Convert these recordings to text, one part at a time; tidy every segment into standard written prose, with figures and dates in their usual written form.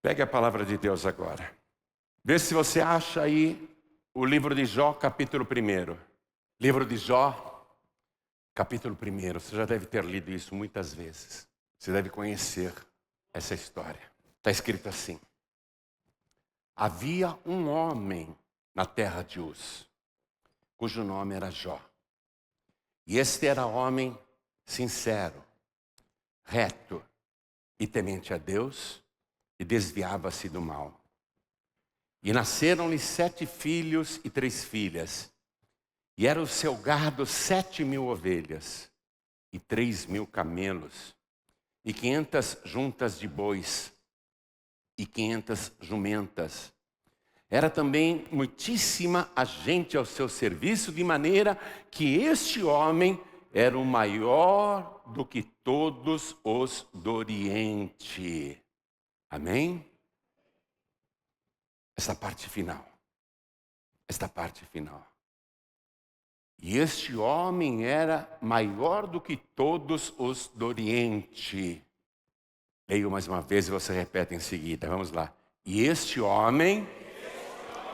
Pegue a palavra de Deus agora. Vê se você acha aí o livro de Jó, capítulo 1. Livro de Jó, capítulo 1. Você já deve ter lido isso muitas vezes. Você deve conhecer essa história. Está escrito assim: havia um homem na terra de Uz, cujo nome era Jó. E este era homem sincero, reto e temente a Deus, e desviava-se do mal. E nasceram-lhe 7 filhos e 3 filhas. E era o seu gado 7.000 ovelhas, e 3.000 camelos, e 500 juntas de bois, e 500 jumentas. Era também muitíssima a gente ao seu serviço, de maneira que este homem era o maior do que todos os do Oriente. Amém? Esta parte final. E este homem era maior do que todos os do Oriente. Leio mais uma vez e você repete em seguida. Vamos lá. E este homem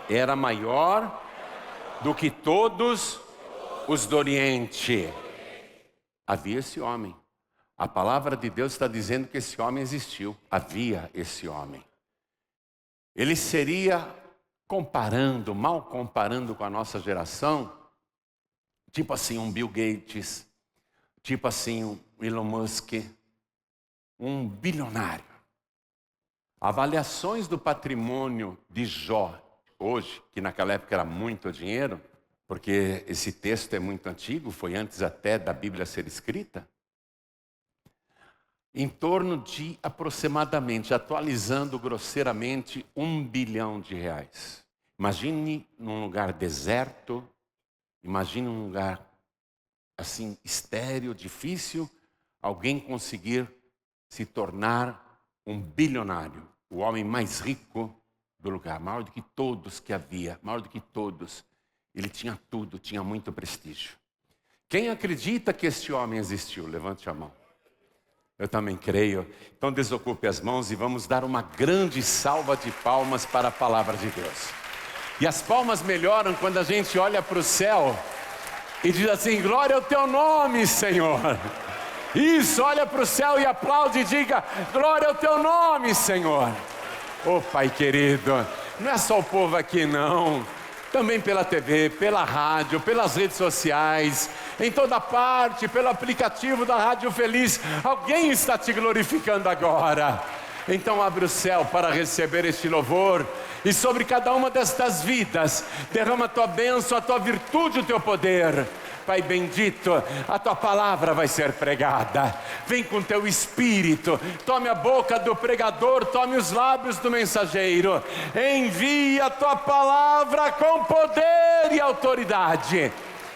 era maior do que todos os do Oriente. Havia esse homem. A palavra de Deus está dizendo que esse homem existiu. Havia esse homem. Ele seria, mal comparando com a nossa geração, tipo assim um Bill Gates, tipo assim um Elon Musk, um bilionário. Avaliações do patrimônio de Jó, hoje, que naquela época era muito dinheiro, porque esse texto é muito antigo, foi antes até da Bíblia ser escrita, em torno de aproximadamente, atualizando grosseiramente, R$1 bilhão. Imagine num lugar deserto, imagine um lugar assim estéril, difícil, alguém conseguir se tornar um bilionário, o homem mais rico do lugar, maior do que todos que havia, maior do que todos. Ele tinha tudo, tinha muito prestígio. Quem acredita que este homem existiu? Levante a mão. Eu também creio. Então desocupe as mãos e vamos dar uma grande salva de palmas para a palavra de Deus. E as palmas melhoram quando a gente olha para o céu e diz assim: glória ao teu nome, Senhor. Isso, olha para o céu e aplaude e diga: glória ao teu nome, Senhor. Ô Pai querido, não é só o povo aqui não. Também pela TV, pela rádio, pelas redes sociais, em toda parte, pelo aplicativo da Rádio Feliz, alguém está te glorificando agora. Então abre o céu para receber este louvor, e sobre cada uma destas vidas, derrama a tua bênção, a tua virtude, o teu poder. Pai bendito, a tua palavra vai ser pregada. Vem com teu espírito, tome a boca do pregador, tome os lábios do mensageiro. Envia a tua palavra com poder e autoridade.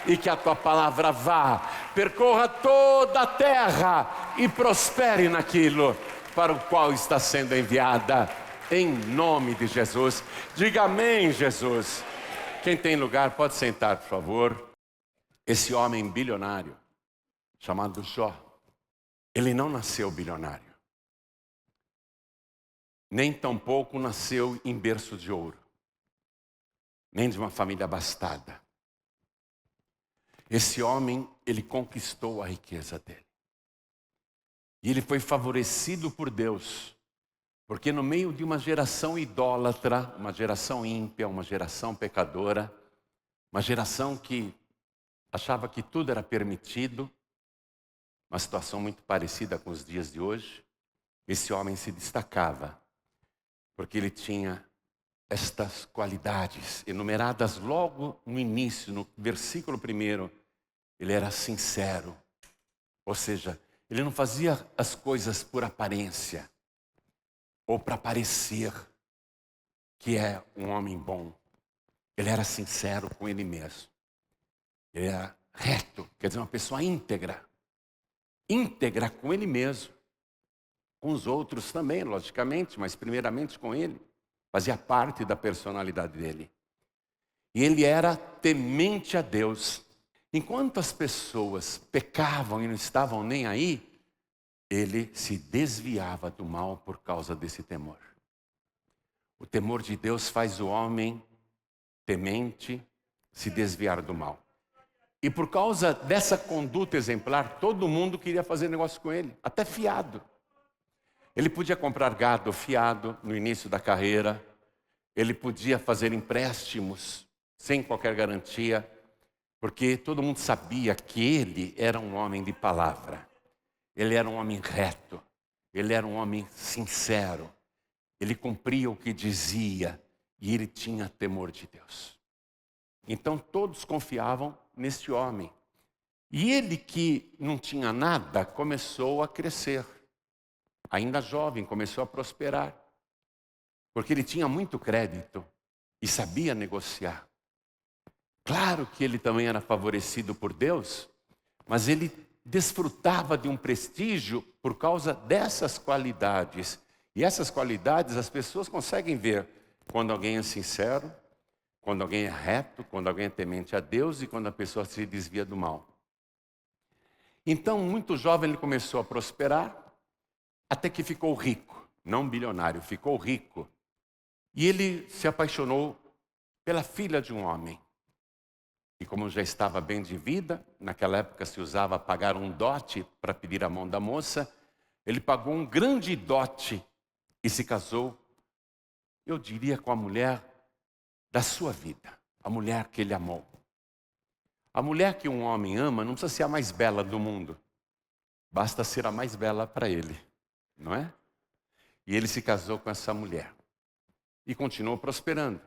E que a tua palavra vá, percorra toda a terra e prospere naquilo para o qual está sendo enviada. Em nome de Jesus. Diga amém, Jesus. Quem tem lugar pode sentar, por favor. Esse homem bilionário, chamado Jó, ele não nasceu bilionário. Nem tampouco nasceu em berço de ouro. Nem de uma família abastada. Esse homem, ele conquistou a riqueza dele. E ele foi favorecido por Deus. Porque no meio de uma geração idólatra, uma geração ímpia, uma geração pecadora, uma geração que achava que tudo era permitido, uma situação muito parecida com os dias de hoje, esse homem se destacava, porque ele tinha estas qualidades enumeradas logo no início, no versículo 1. Ele era sincero, ou seja, ele não fazia as coisas por aparência, ou para parecer que é um homem bom. Ele era sincero com ele mesmo. Ele era reto, quer dizer, uma pessoa íntegra. Íntegra com ele mesmo. Com os outros também, logicamente, mas primeiramente com ele. Fazia parte da personalidade dele. E ele era temente a Deus. Enquanto as pessoas pecavam e não estavam nem aí, ele se desviava do mal por causa desse temor. temor de Deus faz o homem temente se desviar do mal. E por causa dessa conduta exemplar, todo mundo queria fazer negócio com ele, até fiado. Ele podia comprar gado fiado no início da carreira, ele podia fazer empréstimos sem qualquer garantia, porque todo mundo sabia que ele era um homem de palavra, ele era um homem reto, ele era um homem sincero, ele cumpria o que dizia e ele tinha temor de Deus. Então todos confiavam neste homem. E ele, que não tinha nada, começou a crescer. Ainda jovem, começou a prosperar. Porque ele tinha muito crédito e sabia negociar. Claro que ele também era favorecido por Deus, mas ele desfrutava de um prestígio por causa dessas qualidades. E essas qualidades as pessoas conseguem ver quando alguém é sincero, quando alguém é reto, quando alguém é temente a Deus e quando a pessoa se desvia do mal. Então, muito jovem, ele começou a prosperar, até que ficou rico. Não bilionário, ficou rico. E ele se apaixonou pela filha de um homem. E como já estava bem de vida, naquela época se usava pagar um dote para pedir a mão da moça, ele pagou um grande dote e se casou, eu diria, com a mulher da sua vida, a mulher que ele amou. A mulher que um homem ama não precisa ser a mais bela do mundo, basta ser a mais bela para ele, não é? E ele se casou com essa mulher e continuou prosperando.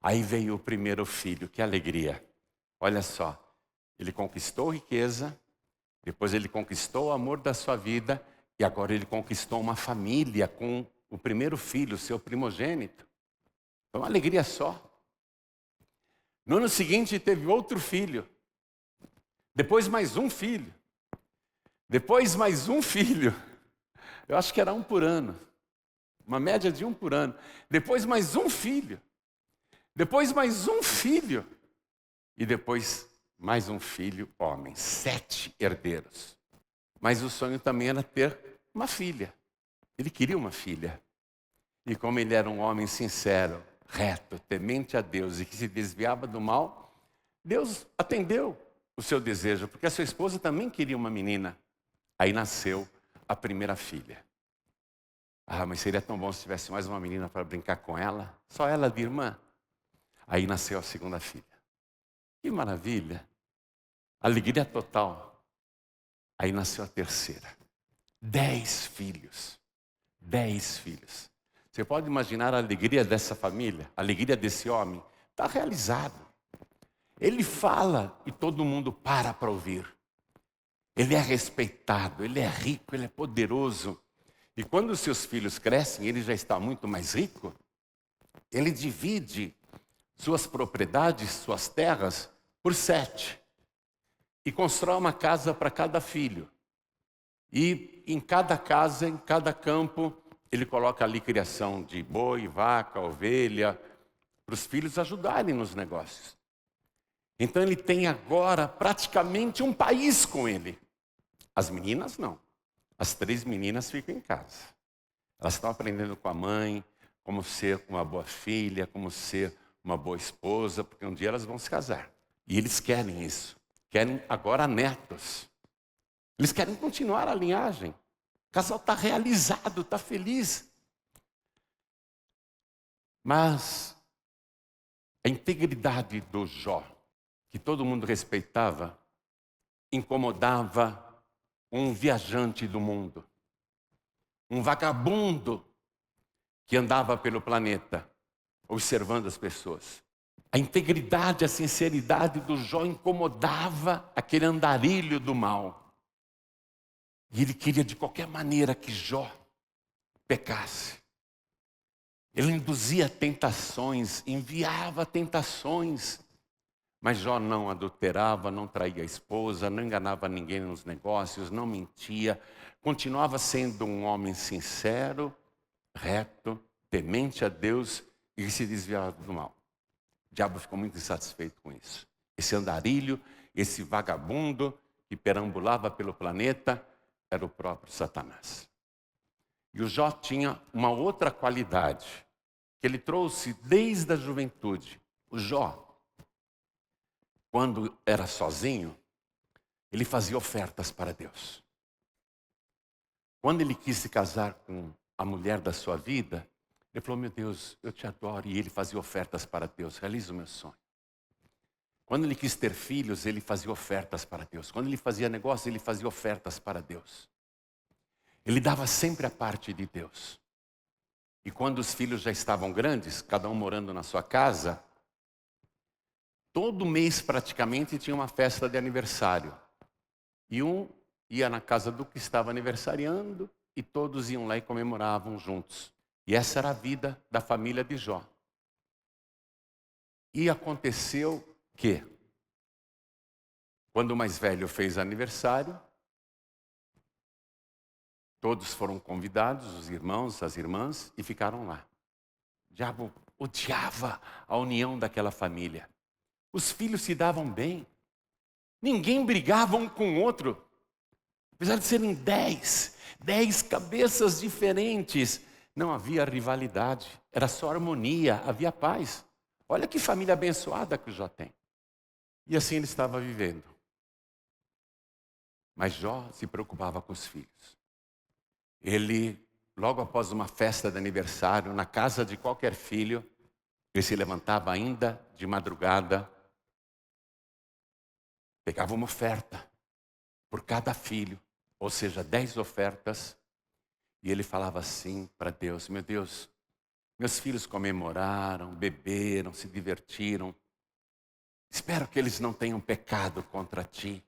Aí veio o primeiro filho, que alegria. Olha só, ele conquistou riqueza, depois ele conquistou o amor da sua vida e agora ele conquistou uma família com o primeiro filho, seu primogênito. Foi uma alegria só. No ano seguinte teve outro filho, depois mais um filho, depois mais um filho. Eu acho que era um por ano, uma média de um por ano. Depois mais um filho, depois mais um filho. E depois mais um filho homem, 7 herdeiros. Mas o sonho também era ter uma filha. Ele queria uma filha. E como ele era um homem sincero, reto, temente a Deus e que se desviava do mal, Deus atendeu o seu desejo, porque a sua esposa também queria uma menina. Aí nasceu a primeira filha. Ah, mas seria tão bom se tivesse mais uma menina para brincar com ela, só ela de irmã. Aí nasceu a segunda filha. Que maravilha, alegria total. Aí nasceu a terceira. 10 filhos, 10 filhos. Você pode imaginar a alegria dessa família, a alegria desse homem? Está realizado. Ele fala e todo mundo para ouvir. Ele é respeitado, ele é rico, ele é poderoso. E quando os seus filhos crescem, ele já está muito mais rico. Ele divide suas propriedades, suas terras, por 7. E constrói uma casa para cada filho. E em cada casa, em cada campo, ele coloca ali criação de boi, vaca, ovelha, para os filhos ajudarem nos negócios. Então ele tem agora praticamente um país com ele. As meninas não. As 3 meninas ficam em casa. Elas estão aprendendo com a mãe, como ser uma boa filha, como ser uma boa esposa, porque um dia elas vão se casar. E eles querem isso. Querem agora netos. Eles querem continuar a linhagem. O casal está realizado, está feliz. Mas a integridade do Jó, que todo mundo respeitava, incomodava um viajante do mundo. Um vagabundo que andava pelo planeta, observando as pessoas. A integridade, a sinceridade do Jó incomodava aquele andarilho do mal. E ele queria de qualquer maneira que Jó pecasse. Ele induzia tentações, enviava tentações. Mas Jó não adulterava, não traía a esposa, não enganava ninguém nos negócios, não mentia. Continuava sendo um homem sincero, reto, temente a Deus e que se desviava do mal. O diabo ficou muito insatisfeito com isso. Esse andarilho, esse vagabundo que perambulava pelo planeta, era o próprio Satanás. E o Jó tinha uma outra qualidade. que ele trouxe desde a juventude. O Jó, quando era sozinho, ele fazia ofertas para Deus. Quando ele quis se casar com a mulher da sua vida, ele falou: meu Deus, eu te adoro. E ele fazia ofertas para Deus. Realiza o meu sonho. Quando ele quis ter filhos, ele fazia ofertas para Deus. Quando ele fazia negócio, ele fazia ofertas para Deus. Ele dava sempre a parte de Deus. E quando os filhos já estavam grandes, cada um morando na sua casa, todo mês praticamente tinha uma festa de aniversário. E um ia na casa do que estava aniversariando e todos iam lá e comemoravam juntos. E essa era a vida da família de Jó. E aconteceu que, quando o mais velho fez aniversário, todos foram convidados, os irmãos, as irmãs, e ficaram lá. O diabo odiava a união daquela família. Os filhos se davam bem. Ninguém brigava um com o outro. Apesar de serem 10 cabeças diferentes, não havia rivalidade. Era só harmonia, havia paz. Olha que família abençoada que o Jó tem. E assim ele estava vivendo. Mas Jó se preocupava com os filhos. Ele, logo após uma festa de aniversário, na casa de qualquer filho, ele se levantava ainda de madrugada, pegava uma oferta por cada filho, ou seja, 10 ofertas, e ele falava assim para Deus: meu Deus, meus filhos comemoraram, beberam, se divertiram, espero que eles não tenham pecado contra ti.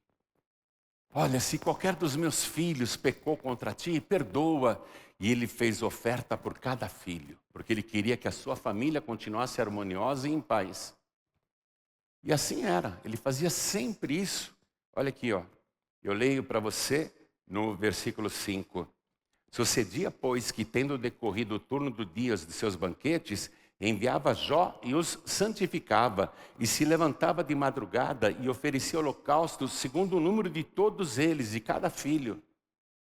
Olha, se qualquer dos meus filhos pecou contra ti, perdoa. E ele fez oferta por cada filho, porque ele queria que a sua família continuasse harmoniosa e em paz. E assim era, ele fazia sempre isso. Olha aqui, ó. Eu leio para você no versículo 5. Sucedia, pois, que tendo decorrido o turno do dia de seus banquetes, enviava Jó e os santificava, e se levantava de madrugada e oferecia holocaustos segundo o número de todos eles, de cada filho.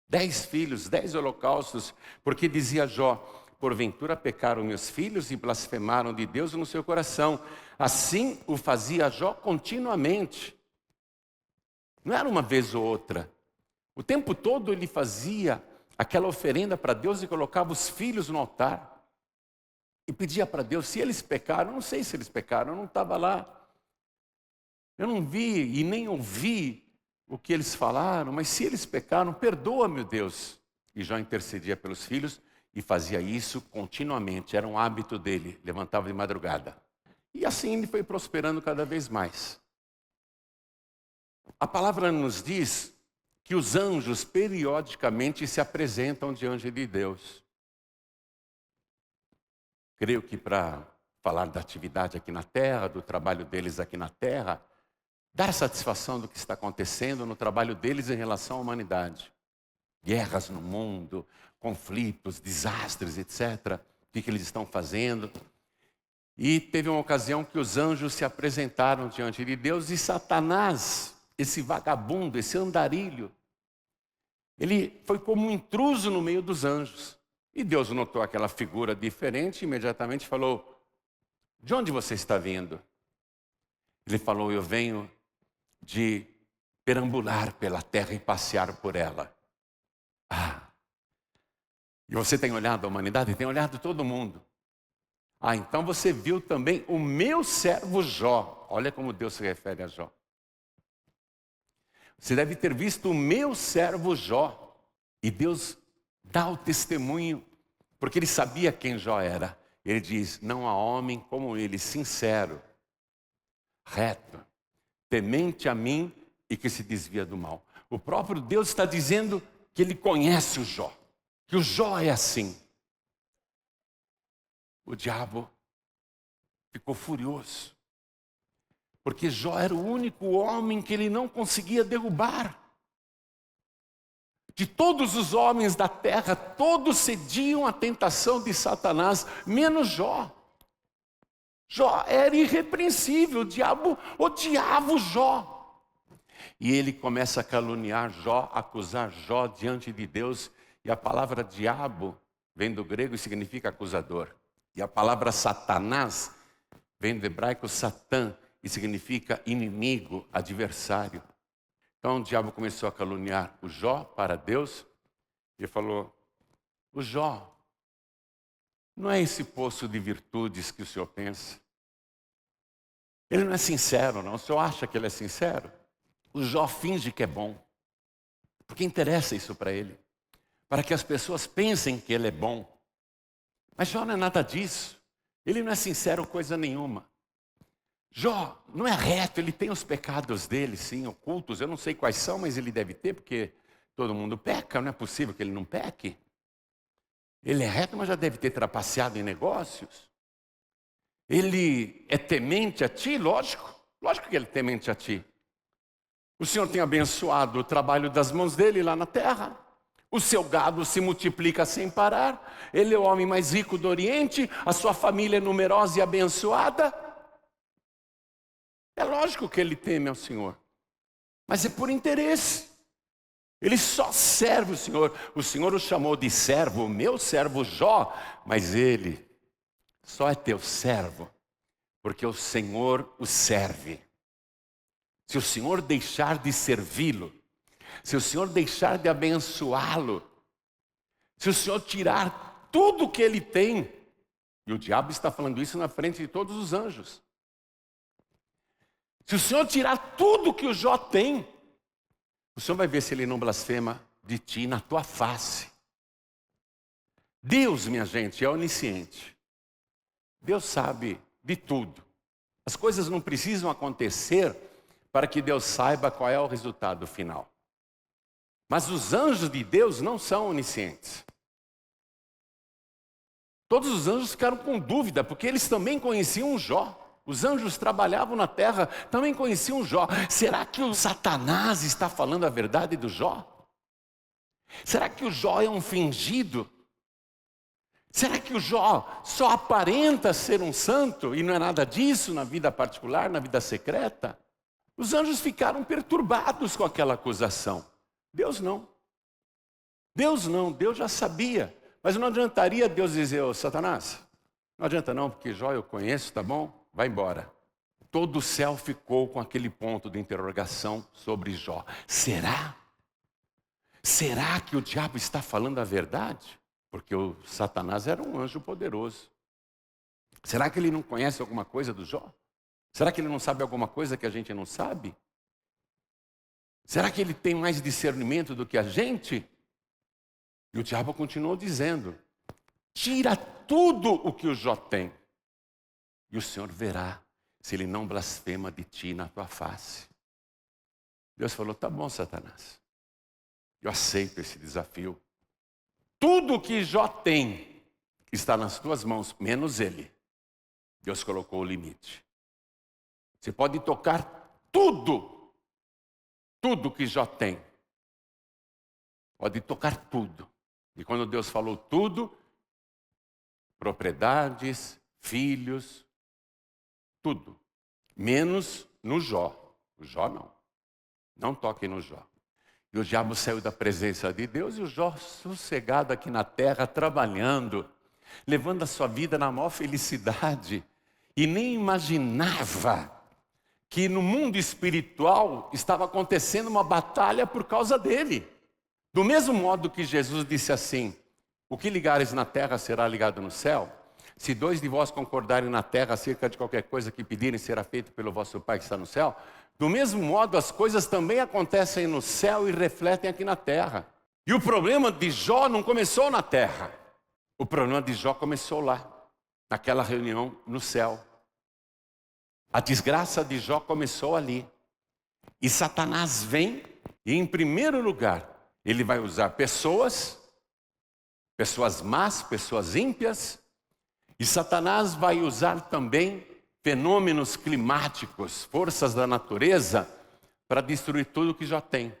10 filhos, 10 holocaustos, porque dizia Jó: porventura pecaram meus filhos e blasfemaram de Deus no seu coração. Assim o fazia Jó continuamente. Não era uma vez ou outra. O tempo todo ele fazia aquela oferenda para Deus e colocava os filhos no altar. E pedia para Deus, se eles pecaram, eu não sei se eles pecaram, eu não estava lá. Eu não vi e nem ouvi o que eles falaram, mas se eles pecaram, perdoa, meu Deus. E Jó intercedia pelos filhos e fazia isso continuamente, era um hábito dele, levantava de madrugada. E assim ele foi prosperando cada vez mais. A palavra nos diz que os anjos periodicamente se apresentam diante de Deus. Creio que para falar da atividade aqui na terra, do trabalho deles aqui na terra, dar satisfação do que está acontecendo no trabalho deles em relação à humanidade. Guerras no mundo, conflitos, desastres, etc. O que eles estão fazendo. E teve uma ocasião que os anjos se apresentaram diante de Deus e Satanás, esse vagabundo, esse andarilho, ele foi como um intruso no meio dos anjos. E Deus notou aquela figura diferente e imediatamente falou: de onde você está vindo? Ele falou: eu venho de perambular pela terra e passear por ela. E você tem olhado a humanidade? Tem olhado todo mundo. Então você viu também o meu servo Jó. Olha como Deus se refere a Jó. Você deve ter visto o meu servo Jó. E Deus dá o testemunho, porque ele sabia quem Jó era. Ele diz: não há homem como ele, sincero, reto, temente a mim e que se desvia do mal. O próprio Deus está dizendo que ele conhece o Jó, que o Jó é assim. O diabo ficou furioso, porque Jó era o único homem que ele não conseguia derrubar. De todos os homens da terra, todos cediam à tentação de Satanás, menos Jó. Jó era irrepreensível, o diabo odiava o Jó. E ele começa a caluniar Jó, acusar Jó diante de Deus. E a palavra diabo vem do grego e significa acusador. E a palavra Satanás vem do hebraico Satã, e significa inimigo, adversário. Então o diabo começou a caluniar o Jó para Deus. E falou: o Jó não é esse poço de virtudes que o senhor pensa. Ele não é sincero, não. O senhor acha que ele é sincero? O Jó finge que é bom, porque interessa isso para ele, para que as pessoas pensem que ele é bom. Mas Jó não é nada disso. Ele não é sincero coisa nenhuma. Jó não é reto, ele tem os pecados dele, sim, ocultos. Eu não sei quais são, mas ele deve ter, porque todo mundo peca, não é possível que ele não peque. Ele é reto, mas já deve ter trapaceado em negócios. Ele é temente a ti? Lógico que ele é temente a ti. O Senhor tem abençoado o trabalho das mãos dele lá na terra. O seu gado se multiplica sem parar. Ele é o homem mais rico do Oriente. A sua família é numerosa e abençoada. É lógico que ele teme ao Senhor. Mas é por interesse. Ele só serve o Senhor. O Senhor o chamou de servo, o meu servo Jó. Mas ele só é teu servo porque o Senhor o serve. Se o Senhor deixar de servi-lo, se o Senhor deixar de abençoá-lo, se o Senhor tirar tudo que ele tem, e o diabo está falando isso na frente de todos os anjos. Se o Senhor tirar tudo que o Jó tem, o Senhor vai ver se ele não blasfema de ti na tua face. Deus, minha gente, é onisciente. Deus sabe de tudo. As coisas não precisam acontecer para que Deus saiba qual é o resultado final. Mas os anjos de Deus não são oniscientes. Todos os anjos ficaram com dúvida, porque eles também conheciam Jó. Os anjos trabalhavam na terra, também conheciam Jó. Será que o Satanás está falando a verdade do Jó? Será que o Jó é um fingido? Será que o Jó só aparenta ser um santo e não é nada disso na vida particular, na vida secreta? Os anjos ficaram perturbados com aquela acusação. Deus não. Deus não, Deus já sabia. Mas não adiantaria Deus dizer: ô Satanás, não adianta não, porque Jó eu conheço, tá bom? Vai embora. Todo o céu ficou com aquele ponto de interrogação sobre Jó. Será? Será que o diabo está falando a verdade? Porque o Satanás era um anjo poderoso. Será que ele não conhece alguma coisa do Jó? Será que ele não sabe alguma coisa que a gente não sabe? Será que ele tem mais discernimento do que a gente? E o diabo continuou dizendo: tira tudo o que o Jó tem, e o Senhor verá se ele não blasfema de ti na tua face. Deus falou: tá bom, Satanás, eu aceito esse desafio. Tudo o que Jó tem está nas tuas mãos, menos ele. Deus colocou o limite. Você pode tocar tudo que Jó tem. Pode tocar tudo. E quando Deus falou tudo, propriedades, filhos, tudo. Menos no Jó. O Jó não. Não toquem no Jó. E o diabo saiu da presença de Deus e o Jó sossegado aqui na terra, trabalhando, levando a sua vida na maior felicidade. E nem imaginava que no mundo espiritual estava acontecendo uma batalha por causa dele. Do mesmo modo que Jesus disse assim: o que ligares na terra será ligado no céu. Se dois de vós concordarem na terra acerca de qualquer coisa que pedirem, será feito pelo vosso Pai que está no céu. Do mesmo modo, as coisas também acontecem no céu e refletem aqui na terra. E o problema de Jó não começou na terra. O problema de Jó começou lá, naquela reunião no céu. A desgraça de Jó começou ali. E Satanás vem e, em primeiro lugar, ele vai usar pessoas más, pessoas ímpias. E Satanás vai usar também fenômenos climáticos, forças da natureza, para destruir tudo que já tem.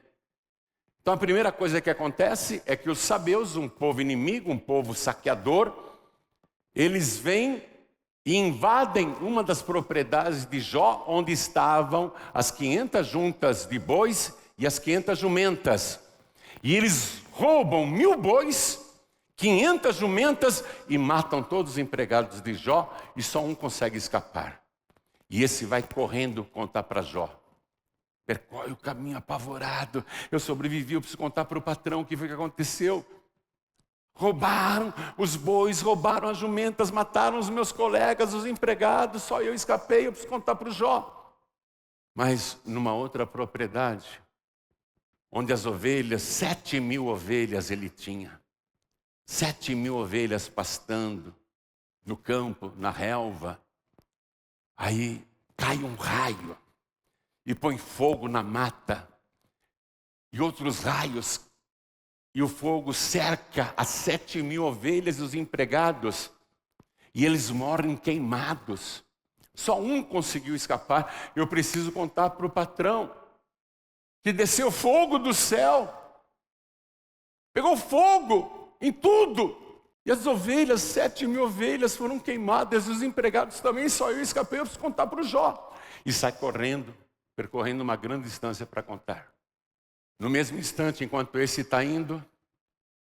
Então a primeira coisa que acontece é que os sabeus, um povo inimigo, um povo saqueador, eles vêm e invadem uma das propriedades de Jó, onde estavam as 500 juntas de bois e as 500 jumentas. E eles roubam 1000 bois, 500 jumentas e matam todos os empregados de Jó e só um consegue escapar. E esse vai correndo contar para Jó. Percorre o caminho apavorado. Eu sobrevivi, eu preciso contar para o patrão o que foi que aconteceu. Roubaram os bois, roubaram as jumentas, mataram os meus colegas, os empregados, só eu escapei, eu preciso contar para o Jó. Mas numa outra propriedade, onde as ovelhas, 7.000 ovelhas ele tinha. 7.000 ovelhas pastando no campo, na relva. Aí cai um raio e põe fogo na mata. E outros raios. E o fogo cerca as 7.000 ovelhas e os empregados. E eles morrem queimados. Só um conseguiu escapar. Eu preciso contar para o patrão que desceu fogo do céu. Pegou fogo em tudo. E as ovelhas, 7.000 ovelhas foram queimadas. Os empregados também, só eu escapei. Eu preciso contar para o Jó. E sai correndo, percorrendo uma grande distância para contar. No mesmo instante, enquanto esse está indo,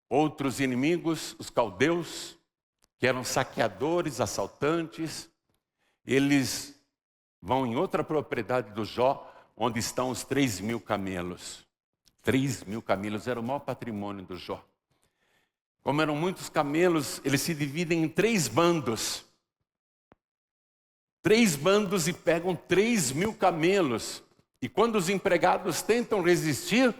outros inimigos, os caldeus, que eram saqueadores, assaltantes, eles vão em outra propriedade do Jó, onde estão os 3.000 camelos. 3.000 camelos era o maior patrimônio do Jó. Como eram muitos camelos, eles se dividem em 3 bandos. 3 bandos e pegam 3.000 camelos. E quando os empregados tentam resistir,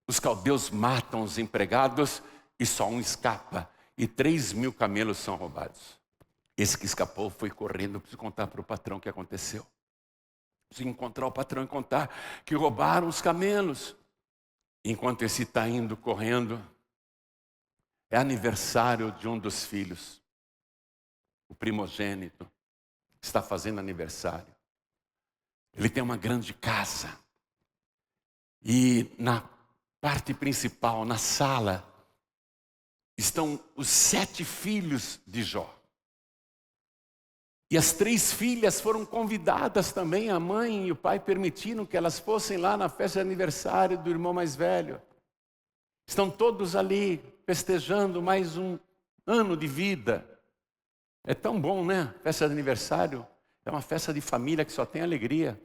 os caldeus matam os empregados e só um escapa. E 3.000 camelos são roubados. Esse que escapou foi correndo, preciso contar para o patrão o que aconteceu. Preciso encontrar o patrão e contar que roubaram os camelos. Enquanto esse está indo correndo, é aniversário de um dos filhos. O primogênito está fazendo aniversário. Ele tem uma grande casa. E na parte principal, na sala, estão os 7 filhos de Jó. E as 3 filhas foram convidadas também, a mãe e o pai permitiram que elas fossem lá na festa de aniversário do irmão mais velho. Estão todos ali festejando mais um ano de vida. É tão bom, né? Festa de aniversário é uma festa de família que só tem alegria.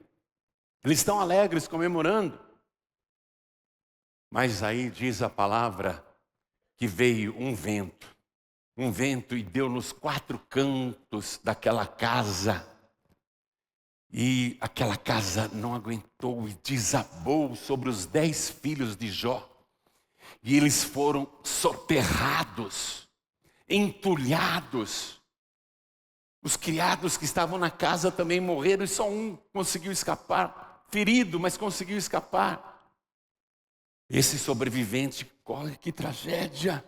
Eles estão alegres, comemorando. Mas aí diz a palavra que veio um vento e deu nos 4 cantos daquela casa. E aquela casa não aguentou e desabou sobre os 10 filhos de Jó. E eles foram soterrados, entulhados. Os criados que estavam na casa também morreram e só um conseguiu escapar. Ferido, mas conseguiu escapar. Esse sobrevivente, olha que tragédia.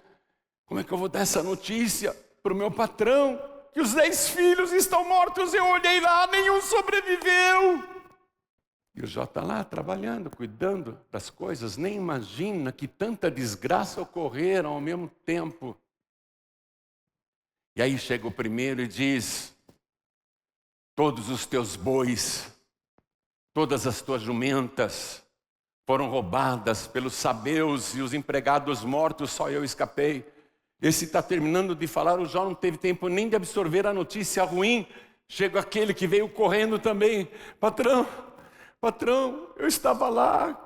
Como é que eu vou dar essa notícia para o meu patrão? Que os 10 filhos estão mortos. Eu olhei lá, nenhum sobreviveu. E o Jó está lá trabalhando, cuidando das coisas. Nem imagina que tanta desgraça ocorreram ao mesmo tempo. E aí chega o primeiro e diz: todos os teus bois, todas as tuas jumentas foram roubadas pelos sabeus e os empregados mortos, só eu escapei. Esse está terminando de falar, o Jó não teve tempo nem de absorver a notícia ruim. Chega aquele que veio correndo também: patrão, eu estava lá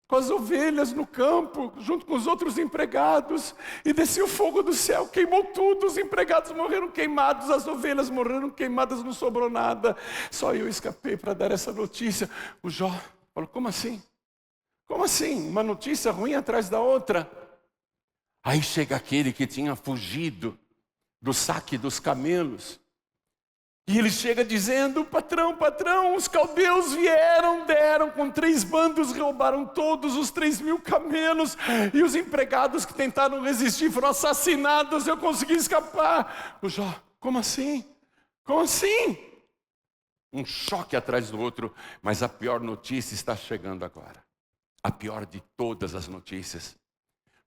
com as ovelhas no campo, junto com os outros empregados, e desceu o fogo do céu, queimou tudo, os empregados morreram queimados, as ovelhas morreram queimadas, não sobrou nada, só eu escapei para dar essa notícia. O Jó falou: como assim? Como assim? Uma notícia ruim atrás da outra. Aí chega aquele que tinha fugido do saque dos camelos, e ele chega dizendo: patrão, os caldeus vieram, deram com 3 bandos, roubaram todos os 3.000 camelos, e os empregados que tentaram resistir foram assassinados, eu consegui escapar. O Jó: como assim? Como assim? Um choque atrás do outro, mas a pior notícia está chegando agora. A pior de todas as notícias.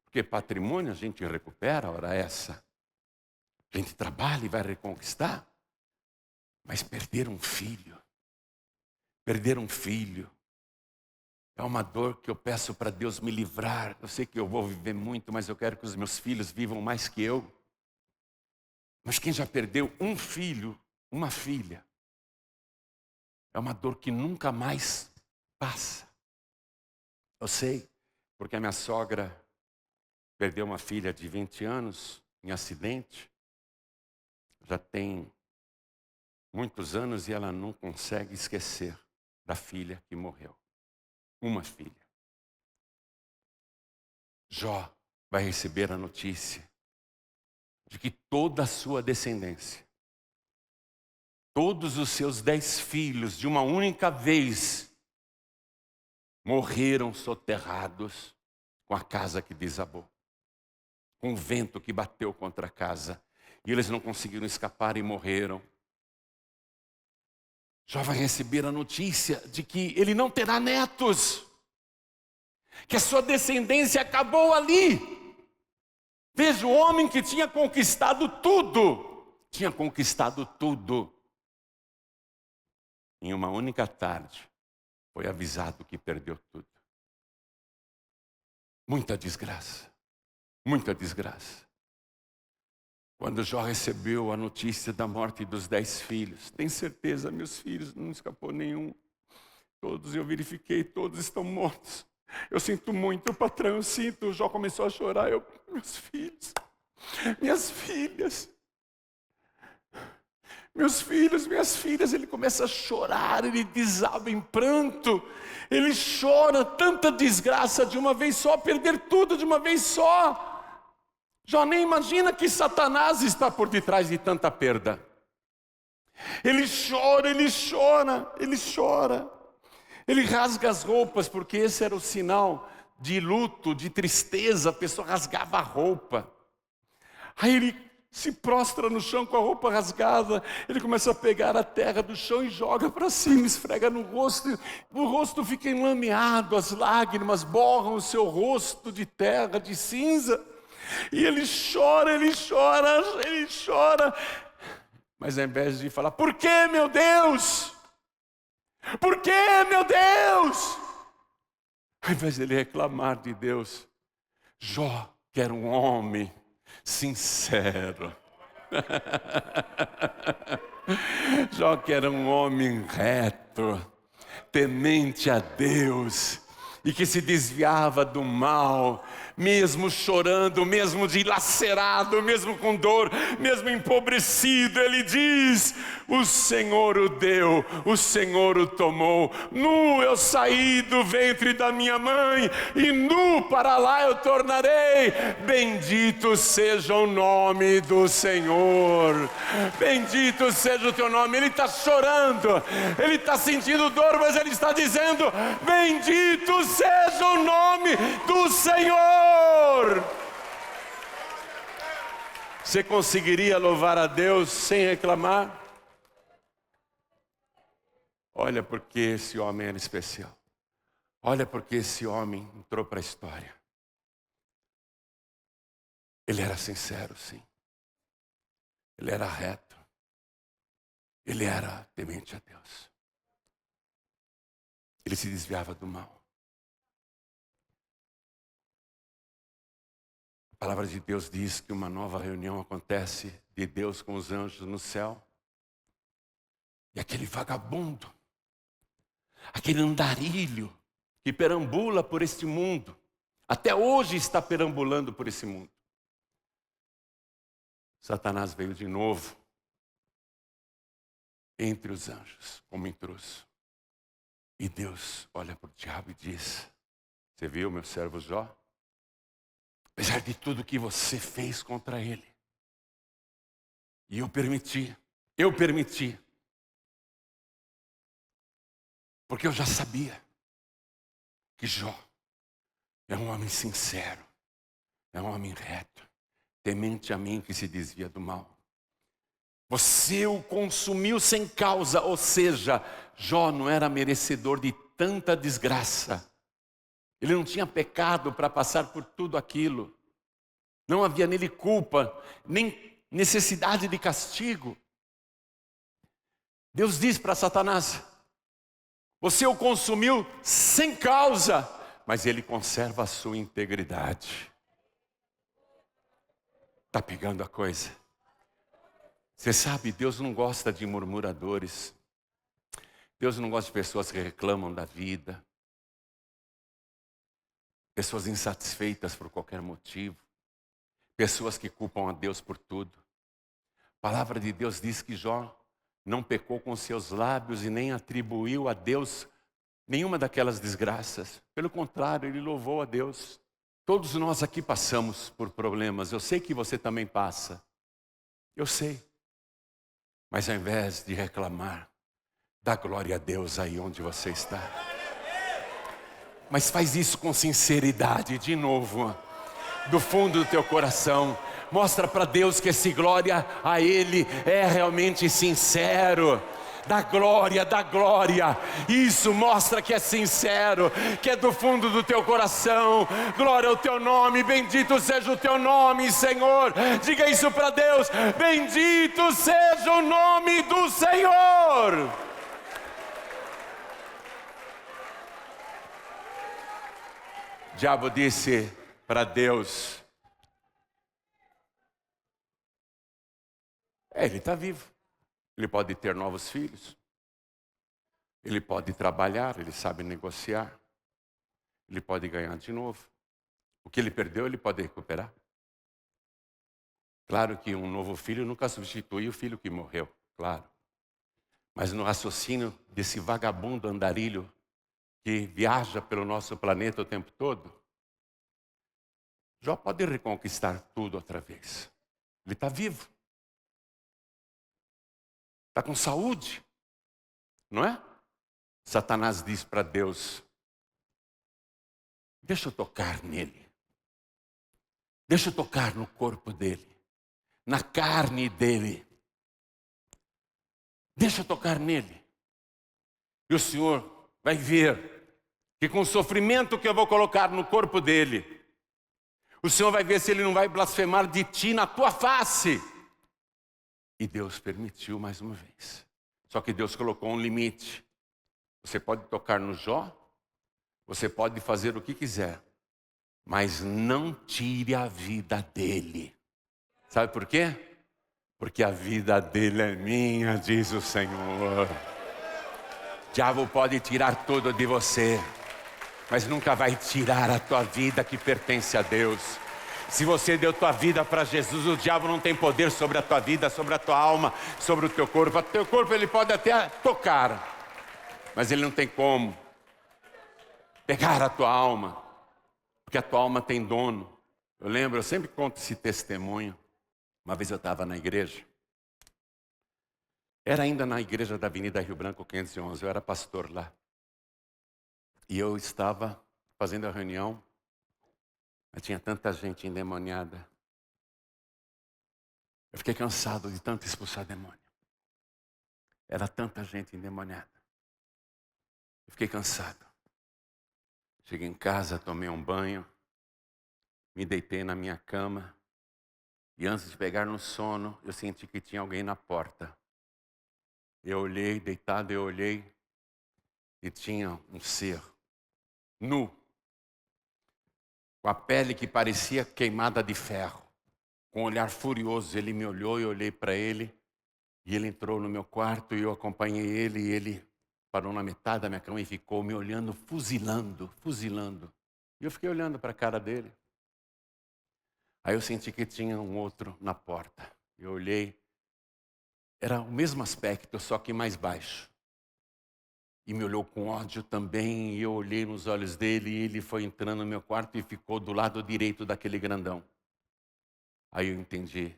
Porque patrimônio a gente recupera, ora essa. A gente trabalha e vai reconquistar. Mas perderam um filho. É uma dor que eu peço para Deus me livrar. Eu sei que eu vou viver muito, mas eu quero que os meus filhos vivam mais que eu. Mas quem já perdeu um filho, uma filha, é uma dor que nunca mais passa. Eu sei, porque a minha sogra perdeu uma filha de 20 anos em acidente. Já tem muitos anos e ela não consegue esquecer da filha que morreu. Uma filha. Jó vai receber a notícia de que toda a sua descendência, todos os seus 10 filhos, de uma única vez, morreram soterrados com a casa que desabou, com o vento que bateu contra a casa, e eles não conseguiram escapar e morreram. Jó vai receber a notícia de que ele não terá netos, que a sua descendência acabou ali. Veja, o homem que tinha conquistado tudo, em uma única tarde, foi avisado que perdeu tudo. Muita desgraça, muita desgraça. Quando Jó recebeu a notícia da morte dos 10 filhos, tem certeza, meus filhos, não escapou nenhum. Todos, eu verifiquei, todos estão mortos. Eu sinto muito, patrão, eu sinto. Jó começou a chorar, meus filhos, minhas filhas, meus filhos, minhas filhas. Ele começa a chorar, ele desaba em pranto. Ele chora, tanta desgraça de uma vez só, perder tudo de uma vez só. Jó nem imagina que Satanás está por detrás de tanta perda. Ele chora, ele chora, ele chora. Ele rasga as roupas, porque esse era o sinal de luto, de tristeza. A pessoa rasgava a roupa. Aí ele se prostra no chão com a roupa rasgada. Ele começa a pegar a terra do chão e joga para cima, esfrega no rosto. O rosto fica enlameado, as lágrimas borram o seu rosto de terra, de cinza. E ele chora, ele chora, ele chora. Mas ao invés de falar, por que, meu Deus? Por que, meu Deus? Ao invés de ele reclamar de Deus, Jó, que era um homem sincero. Jó, que era um homem reto, temente a Deus, e que se desviava do mal, mesmo chorando, mesmo dilacerado, mesmo com dor, mesmo empobrecido, ele diz, o Senhor o deu, o Senhor o tomou, nu eu saí do ventre da minha mãe, e nu para lá eu tornarei, bendito seja o nome do Senhor, bendito seja o teu nome. Ele está chorando, ele está sentindo dor, mas ele está dizendo, bendito seja o nome do Senhor. Você conseguiria louvar a Deus sem reclamar? Olha porque esse homem era especial. Olha porque esse homem entrou para a história. Ele era sincero, sim. Ele era reto. Ele era temente a Deus. Ele se desviava do mal. A palavra de Deus diz que uma nova reunião acontece de Deus com os anjos no céu. E aquele vagabundo, aquele andarilho que perambula por este mundo, até hoje está perambulando por esse mundo. Satanás veio de novo entre os anjos como intruso. E Deus olha para o diabo e diz, você viu meu servo Jó? Apesar de tudo que você fez contra ele. E eu permiti. Porque eu já sabia que Jó é um homem sincero, é um homem reto, temente a mim que se desvia do mal. Você o consumiu sem causa, ou seja, Jó não era merecedor de tanta desgraça. Ele não tinha pecado para passar por tudo aquilo. Não havia nele culpa, nem necessidade de castigo. Deus diz para Satanás, Você o consumiu sem causa, mas ele conserva a sua integridade. Está pegando a coisa? Você sabe, Deus não gosta de murmuradores. Deus não gosta de pessoas que reclamam da vida. Pessoas insatisfeitas por qualquer motivo. Pessoas que culpam a Deus por tudo. A palavra de Deus diz que Jó não pecou com seus lábios e nem atribuiu a Deus nenhuma daquelas desgraças. Pelo contrário, ele louvou a Deus. Todos nós aqui passamos por problemas. Eu sei que você também passa. Eu sei. Mas ao invés de reclamar, dá glória a Deus aí onde você está. Mas faz isso com sinceridade, de novo, do fundo do teu coração. Mostra para Deus que esse glória a Ele é realmente sincero. Dá glória, dá glória. Isso mostra que é sincero, que é do fundo do teu coração. Glória ao teu nome, bendito seja o teu nome, Senhor. Diga isso para Deus: bendito seja o nome do Senhor. O diabo disse para Deus: ele está vivo, ele pode ter novos filhos, ele pode trabalhar, ele sabe negociar, ele pode ganhar de novo. O que ele perdeu, ele pode recuperar. Claro que um novo filho nunca substitui o filho que morreu, claro. Mas no raciocínio desse vagabundo andarilho que viaja pelo nosso planeta o tempo todo, Jó pode reconquistar tudo outra vez. Ele está vivo. Está com saúde. Não é? Satanás diz para Deus: deixa eu tocar nele. Deixa eu tocar no corpo dele. Na carne dele. Deixa eu tocar nele. E o Senhor vai ver que com o sofrimento que eu vou colocar no corpo dele, o Senhor vai ver se ele não vai blasfemar de ti na tua face. E Deus permitiu mais uma vez. Só que Deus colocou um limite. Você pode tocar no Jó, você pode fazer o que quiser, mas não tire a vida dele. Sabe por quê? Porque a vida dele é minha, diz o Senhor. O diabo pode tirar tudo de você, mas nunca vai tirar a tua vida que pertence a Deus. Se você deu tua vida para Jesus, o diabo não tem poder sobre a tua vida, sobre a tua alma, sobre o teu corpo. O teu corpo ele pode até tocar, mas ele não tem como pegar a tua alma, porque a tua alma tem dono. Eu sempre conto esse testemunho. Uma vez eu estava na igreja, era ainda na igreja da Avenida Rio Branco 511, eu era pastor lá. E eu estava fazendo a reunião, mas tinha tanta gente endemoniada. Eu fiquei cansado de tanto expulsar demônio. Era tanta gente endemoniada. Eu fiquei cansado. Cheguei em casa, tomei um banho, me deitei na minha cama. E antes de pegar no sono, eu senti que tinha alguém na porta. Eu olhei, deitado, eu olhei e tinha um ser nu, com a pele que parecia queimada de ferro, com um olhar furioso. Ele me olhou e eu olhei para ele, e ele entrou no meu quarto e eu acompanhei ele, e ele parou na metade da minha cama e ficou me olhando, fuzilando. E eu fiquei olhando para a cara dele. Aí eu senti que tinha um outro na porta. Eu olhei, era o mesmo aspecto, só que mais baixo. E me olhou com ódio também, e eu olhei nos olhos dele, e ele foi entrando no meu quarto e ficou do lado direito daquele grandão. Aí eu entendi,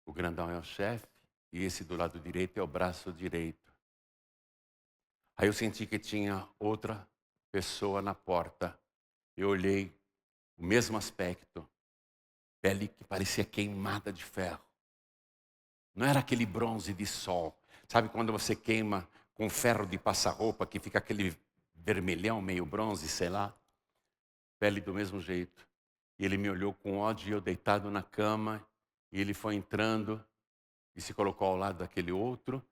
o grandão é o chefe, e esse do lado direito é o braço direito. Aí eu senti que tinha outra pessoa na porta. Eu olhei, o mesmo aspecto, pele que parecia queimada de ferro. Não era aquele bronze de sol. Sabe quando você queima com ferro de passar roupa, que fica aquele vermelhão, meio bronze, sei lá? Pele do mesmo jeito. E ele me olhou com ódio, e eu deitado na cama, e ele foi entrando e se colocou ao lado daquele outro.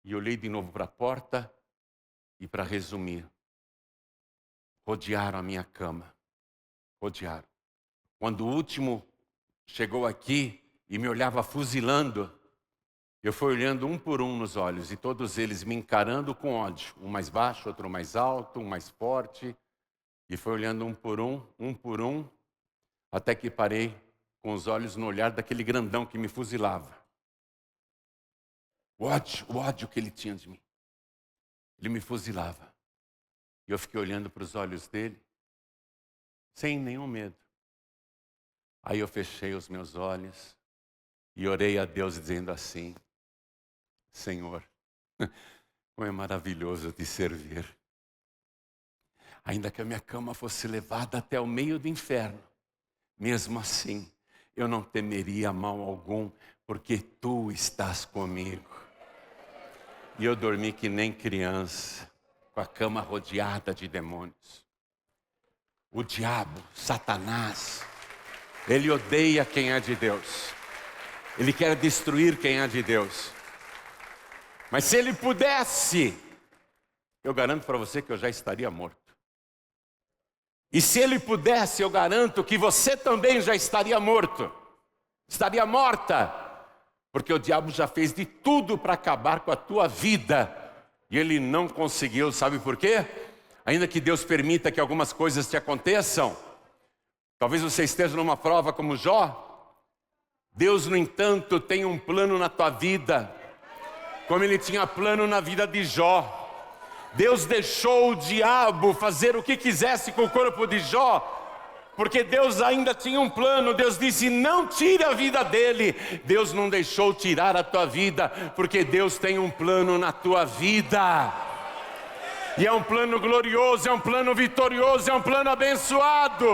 E olhei de novo para a porta, E para resumir, rodearam a minha cama. Rodearam. Quando o último chegou aqui e me olhava fuzilando, eu fui olhando um por um nos olhos, e todos eles me encarando com ódio. Um mais baixo, outro mais alto, um mais forte. E foi olhando um por um, até que parei com os olhos no olhar daquele grandão que me fuzilava. O ódio que ele tinha de mim. Ele me fuzilava. E eu fiquei olhando para os olhos dele, sem nenhum medo. Aí eu fechei os meus olhos e orei a Deus dizendo assim: Senhor, como é maravilhoso te servir. Ainda que a minha cama fosse levada até o meio do inferno, mesmo assim, eu não temeria mal algum, porque tu estás comigo. E eu dormi que nem criança, com a cama rodeada de demônios. O diabo, Satanás, ele odeia quem é de Deus. Ele quer destruir quem é de Deus. Mas se ele pudesse, eu garanto para você que eu já estaria morto. E se ele pudesse, eu garanto que você também já estaria morto. Estaria morta. Porque o diabo já fez de tudo para acabar com a tua vida. E ele não conseguiu, sabe por quê? Ainda que Deus permita que algumas coisas te aconteçam. Talvez você esteja numa prova como Jó. Deus, no entanto, tem um plano na tua vida. Como ele tinha plano na vida de Jó. Deus deixou o diabo fazer o que quisesse com o corpo de Jó, porque Deus ainda tinha um plano. Deus disse: não tire a vida dele. Deus não deixou tirar a tua vida, porque Deus tem um plano na tua vida. E é um plano glorioso, é um plano vitorioso, é um plano abençoado.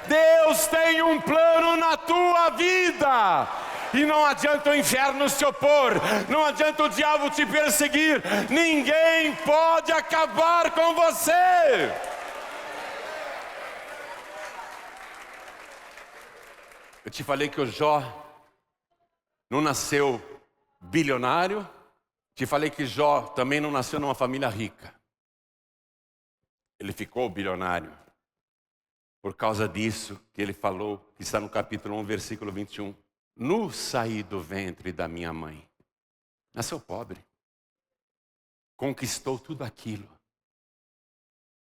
Deus tem um plano na tua vida. E não adianta o inferno se opor, não adianta o diabo te perseguir, ninguém pode acabar com você. Eu te falei que o Jó não nasceu bilionário, te falei que Jó também não nasceu numa família rica. Ele ficou bilionário por causa disso que ele falou, que está no capítulo 1, versículo 21. Nu saí do ventre da minha mãe. Nasceu pobre. Conquistou tudo aquilo.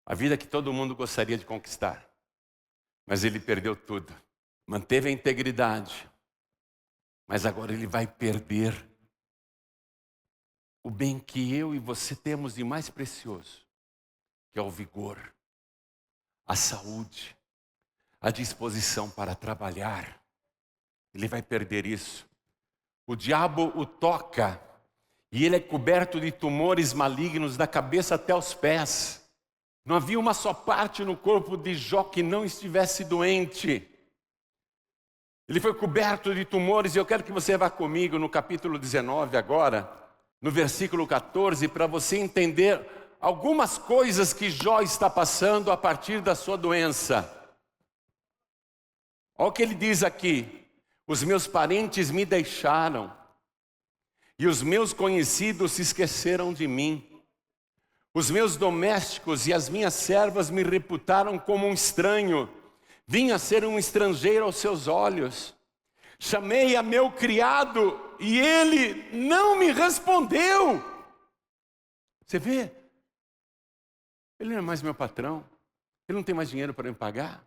A vida que todo mundo gostaria de conquistar. Mas ele perdeu tudo. Manteve a integridade. Mas agora ele vai perder o bem que eu e você temos de mais precioso, que é o vigor, a saúde, a disposição para trabalhar. Ele vai perder isso. O diabo o toca e ele é coberto de tumores malignos da cabeça até os pés. Não havia uma só parte no corpo de Jó que não estivesse doente. Ele foi coberto de tumores, e eu quero que você vá comigo no capítulo 19 agora, no versículo 14, para você entender algumas coisas que Jó está passando a partir da sua doença. Olha o que ele diz aqui: os meus parentes me deixaram, e os meus conhecidos se esqueceram de mim. Os meus domésticos e as minhas servas me reputaram como um estranho. Vim a ser um estrangeiro aos seus olhos. Chamei a meu criado e ele não me respondeu. Você vê? Ele não é mais meu patrão. Ele não tem mais dinheiro para me pagar.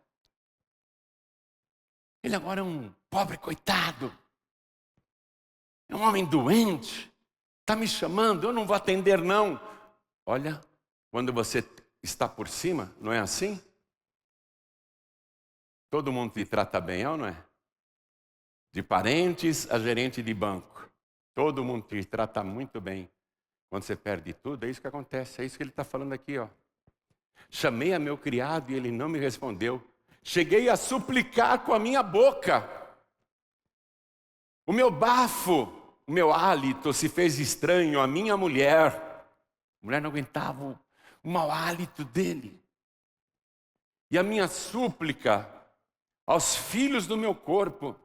Ele agora é um pobre coitado. É um homem doente. Está me chamando, eu não vou atender não. Olha, quando você está por cima, não é assim? Todo mundo te trata bem, é ou não é? De parentes a gerente de banco. Todo mundo te trata muito bem. Quando você perde tudo, é isso que acontece. É isso que ele está falando aqui, ó. Chamei a meu criado e ele não me respondeu. Cheguei a suplicar com a minha boca. O meu bafo, o meu hálito se fez estranho à minha mulher. A mulher não aguentava o mau hálito dele. E a minha súplica aos filhos do meu corpo.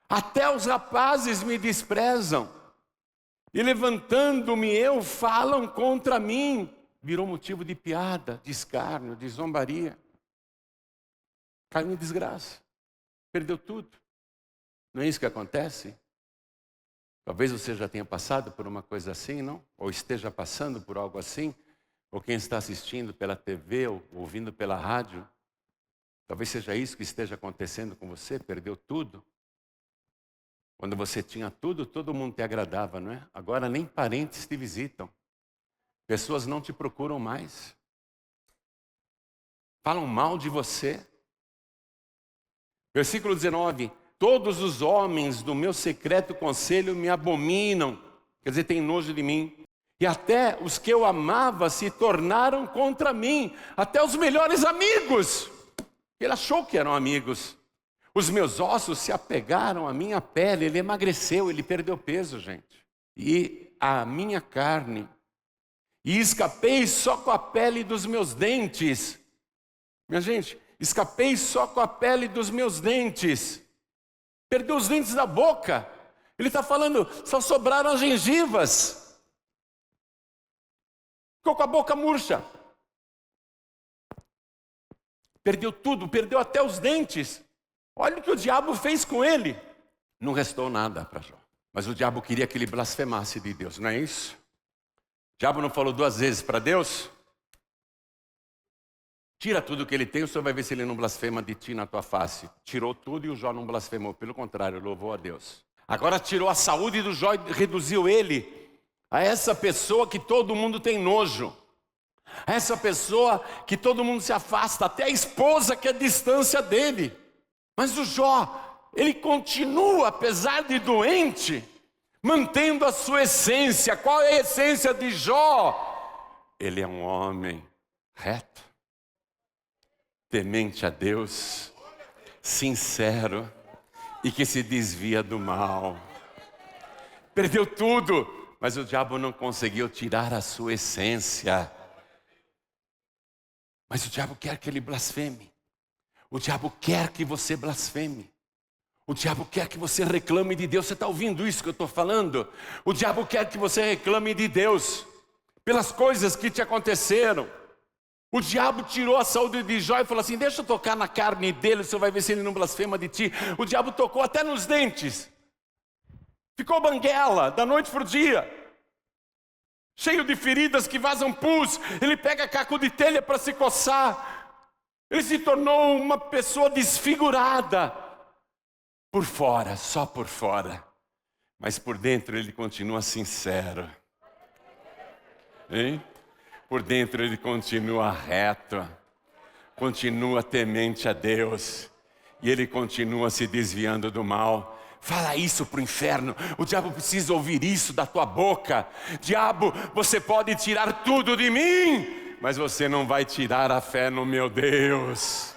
Até os rapazes me desprezam. E levantando-me eu, falam contra mim. Virou motivo de piada, de escárnio, de zombaria. Caiu em desgraça. Perdeu tudo. Não é isso que acontece? Talvez você já tenha passado por uma coisa assim, não? Ou esteja passando por algo assim. Ou quem está assistindo pela TV ou ouvindo pela rádio. Talvez seja isso que esteja acontecendo com você. Perdeu tudo. Quando você tinha tudo, todo mundo te agradava, não é? Agora nem parentes te visitam. Pessoas não te procuram mais. Falam mal de você. Versículo 19. Todos os homens do meu secreto conselho me abominam. Quer dizer, têm nojo de mim. E até os que eu amava se tornaram contra mim. Até os melhores amigos. Ele achou que eram amigos. Os meus ossos se apegaram à minha pele. Ele emagreceu, ele perdeu peso, gente. E a minha carne. E escapei só com a pele dos meus dentes. Minha gente, escapei só com a pele dos meus dentes. Perdeu os dentes da boca. Ele está falando, só sobraram as gengivas. Ficou com a boca murcha. Perdeu tudo, perdeu até os dentes. Olha o que o diabo fez com ele. Não restou nada para Jó. Mas o diabo queria que ele blasfemasse de Deus, não é isso? O diabo não falou 2 vezes para Deus? Tira tudo que ele tem, o senhor vai ver se ele não blasfema de ti na tua face. Tirou tudo e o Jó não blasfemou. Pelo contrário, louvou a Deus. Agora tirou a saúde do Jó e reduziu ele a essa pessoa que todo mundo tem nojo. A essa pessoa que todo mundo se afasta. Até a esposa que é distância dele. Mas o Jó, ele continua, apesar de doente, mantendo a sua essência. Qual é a essência de Jó? Ele é um homem reto, temente a Deus, sincero e que se desvia do mal. Perdeu tudo, mas o diabo não conseguiu tirar a sua essência. Mas o diabo quer que ele blasfeme. O diabo quer que você blasfeme. O diabo quer que você reclame de Deus. Você está ouvindo isso que eu estou falando? O diabo quer que você reclame de Deus pelas coisas que te aconteceram. O diabo tirou a saúde de Jó e falou assim, deixa eu tocar na carne dele, você vai ver se ele não blasfema de ti. O diabo tocou até nos dentes. Ficou banguela, da noite para o dia. Cheio de feridas que vazam pus. Ele pega caco de telha para se coçar. Ele se tornou uma pessoa desfigurada. Por fora, só por fora. Mas por dentro ele continua sincero. Hein? Por dentro ele continua reto. Continua temente a Deus. E ele continua se desviando do mal. Fala isso para o inferno. O diabo precisa ouvir isso da tua boca. Diabo, você pode tirar tudo de mim, mas você não vai tirar a fé no meu Deus.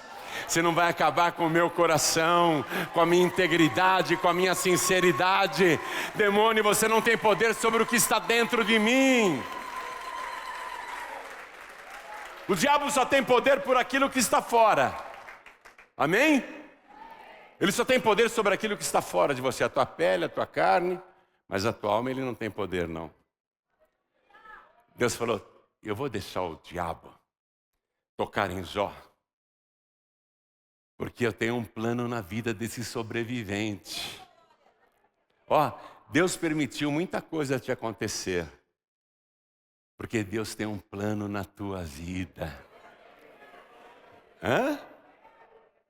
Você não vai acabar com o meu coração, com a minha integridade, com a minha sinceridade. Demônio, você não tem poder sobre o que está dentro de mim. O diabo só tem poder por aquilo que está fora. Amém? Ele só tem poder sobre aquilo que está fora de você. A tua pele, a tua carne. Mas a tua alma ele não tem poder, não. Deus falou, eu vou deixar o diabo tocar em Jó. Porque eu tenho um plano na vida desse sobrevivente. Ó, Deus permitiu muita coisa te acontecer. Porque Deus tem um plano na tua vida. Hã?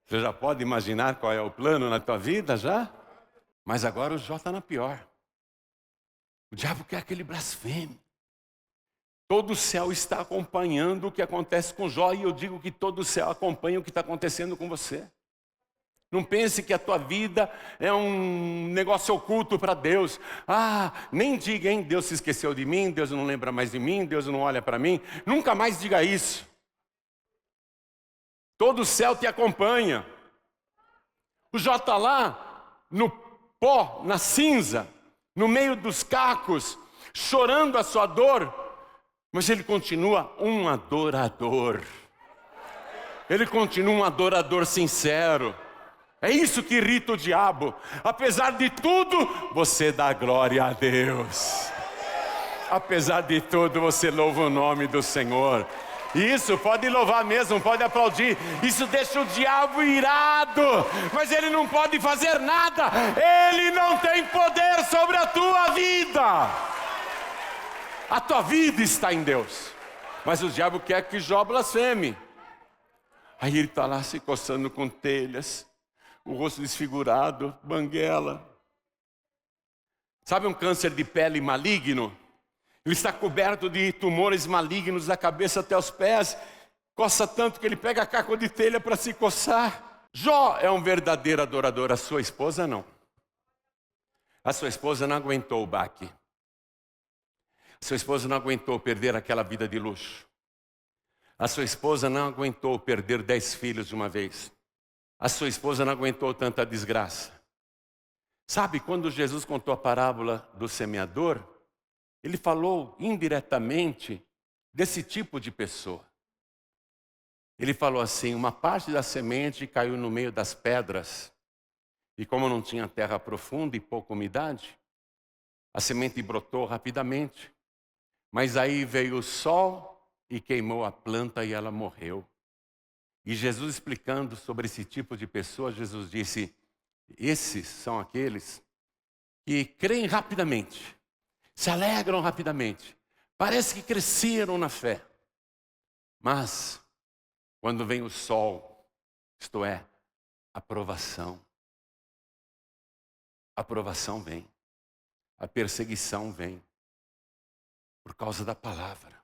Você já pode imaginar qual é o plano na tua vida já? Mas agora o Jó está na pior. O diabo quer que ele blasfeme. Todo o céu está acompanhando o que acontece com Jó. E eu digo que todo o céu acompanha o que está acontecendo com você. Não pense que a tua vida é um negócio oculto para Deus. Ah, nem diga, hein? Deus se esqueceu de mim, Deus não lembra mais de mim, Deus não olha para mim. Nunca mais diga isso. Todo o céu te acompanha. O Jó está lá, no pó, na cinza, no meio dos cacos, chorando a sua dor. Mas ele continua um adorador. Ele continua um adorador sincero. É isso que irrita o diabo. Apesar de tudo, você dá glória a Deus. Apesar de tudo, você louva o nome do Senhor. Isso, pode louvar mesmo, pode aplaudir. Isso deixa o diabo irado, mas ele não pode fazer nada. Ele não tem poder sobre a tua vida. A tua vida está em Deus. Mas o diabo quer que Jó blasfeme. Aí ele está lá se coçando com telhas, o rosto desfigurado, banguela. Sabe um câncer de pele maligno? Ele está coberto de tumores malignos da cabeça até os pés. Coça tanto que ele pega caco de telha para se coçar. Jó é um verdadeiro adorador. A sua esposa não. A sua esposa não aguentou o baque. A sua esposa não aguentou perder aquela vida de luxo. A sua esposa não aguentou perder 10 filhos de uma vez. A sua esposa não aguentou tanta desgraça. Sabe, quando Jesus contou a parábola do semeador, ele falou indiretamente desse tipo de pessoa. Ele falou assim: uma parte da semente caiu no meio das pedras, e como não tinha terra profunda e pouca umidade, a semente brotou rapidamente. Mas aí veio o sol e queimou a planta e ela morreu. E Jesus explicando sobre esse tipo de pessoa, Jesus disse: esses são aqueles que creem rapidamente, se alegram rapidamente, parece que cresceram na fé. Mas, quando vem o sol, isto é, a provação vem, a perseguição vem, por causa da palavra.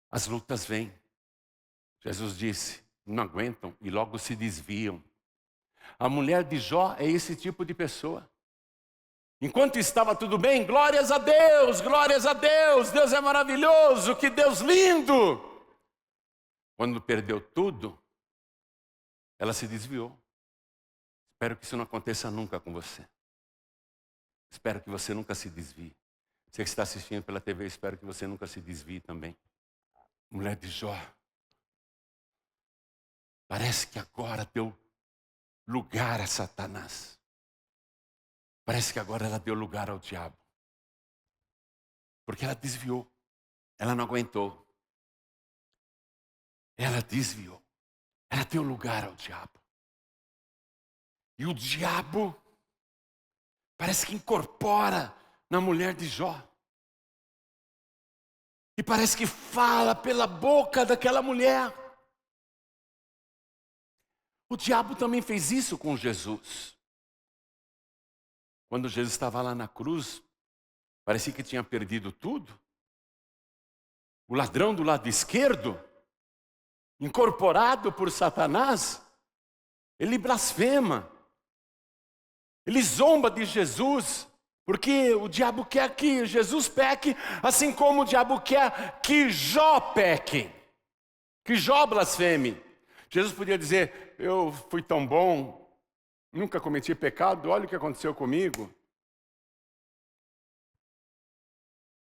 As lutas vêm. Jesus disse, não aguentam e logo se desviam. A mulher de Jó é esse tipo de pessoa. Enquanto estava tudo bem, glórias a Deus, Deus é maravilhoso, que Deus lindo. Quando perdeu tudo, ela se desviou. Espero que isso não aconteça nunca com você. Espero que você nunca se desvie. Você que está assistindo pela TV, espero que você nunca se desvie também. Mulher de Jó, parece que agora deu lugar a Satanás. Parece que agora ela deu lugar ao diabo. Porque ela desviou. Ela não aguentou. Ela desviou. Ela deu lugar ao diabo. E o diabo parece que incorpora na mulher de Jó. E parece que fala pela boca daquela mulher. O diabo também fez isso com Jesus. Quando Jesus estava lá na cruz, parecia que tinha perdido tudo. O ladrão do lado esquerdo, incorporado por Satanás, ele blasfema. Ele zomba de Jesus, porque o diabo quer que Jesus peque, assim como o diabo quer que Jó peque, que Jó blasfeme. Jesus podia dizer, eu fui tão bom, nunca cometi pecado, olha o que aconteceu comigo.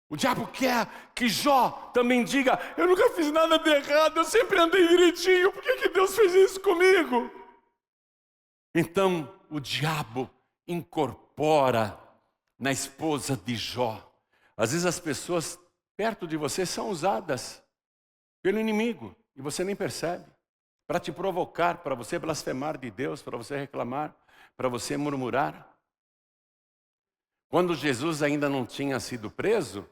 O diabo quer que Jó também diga, eu nunca fiz nada de errado, eu sempre andei direitinho, por que Deus fez isso comigo? Então o diabo incorpora na esposa de Jó. Às vezes as pessoas perto de você são usadas pelo inimigo e você nem percebe. Para te provocar, para você blasfemar de Deus, para você reclamar, para você murmurar. Quando Jesus ainda não tinha sido preso,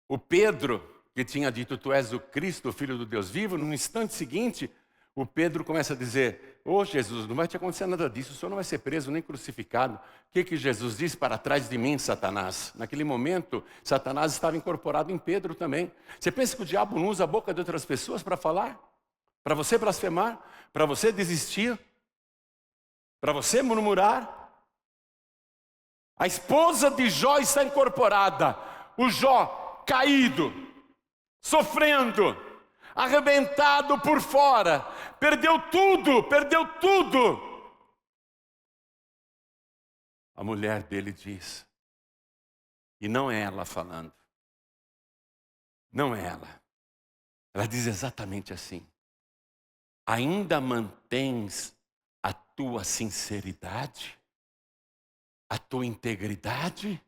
o Pedro, que tinha dito, tu és o Cristo, o Filho do Deus vivo, no instante seguinte, o Pedro começa a dizer, ô Jesus, não vai te acontecer nada disso, o senhor não vai ser preso nem crucificado. O que Jesus diz? Para trás de mim, Satanás. Naquele momento, Satanás estava incorporado em Pedro também. Você pensa que o diabo não usa a boca de outras pessoas para falar? Para você blasfemar? Para você desistir? Para você murmurar? A esposa de Jó está incorporada. O Jó caído, sofrendo, arrebentado por fora, perdeu tudo. A mulher dele diz, e não é ela falando, não é ela diz exatamente assim, ainda mantens a tua sinceridade, a tua integridade?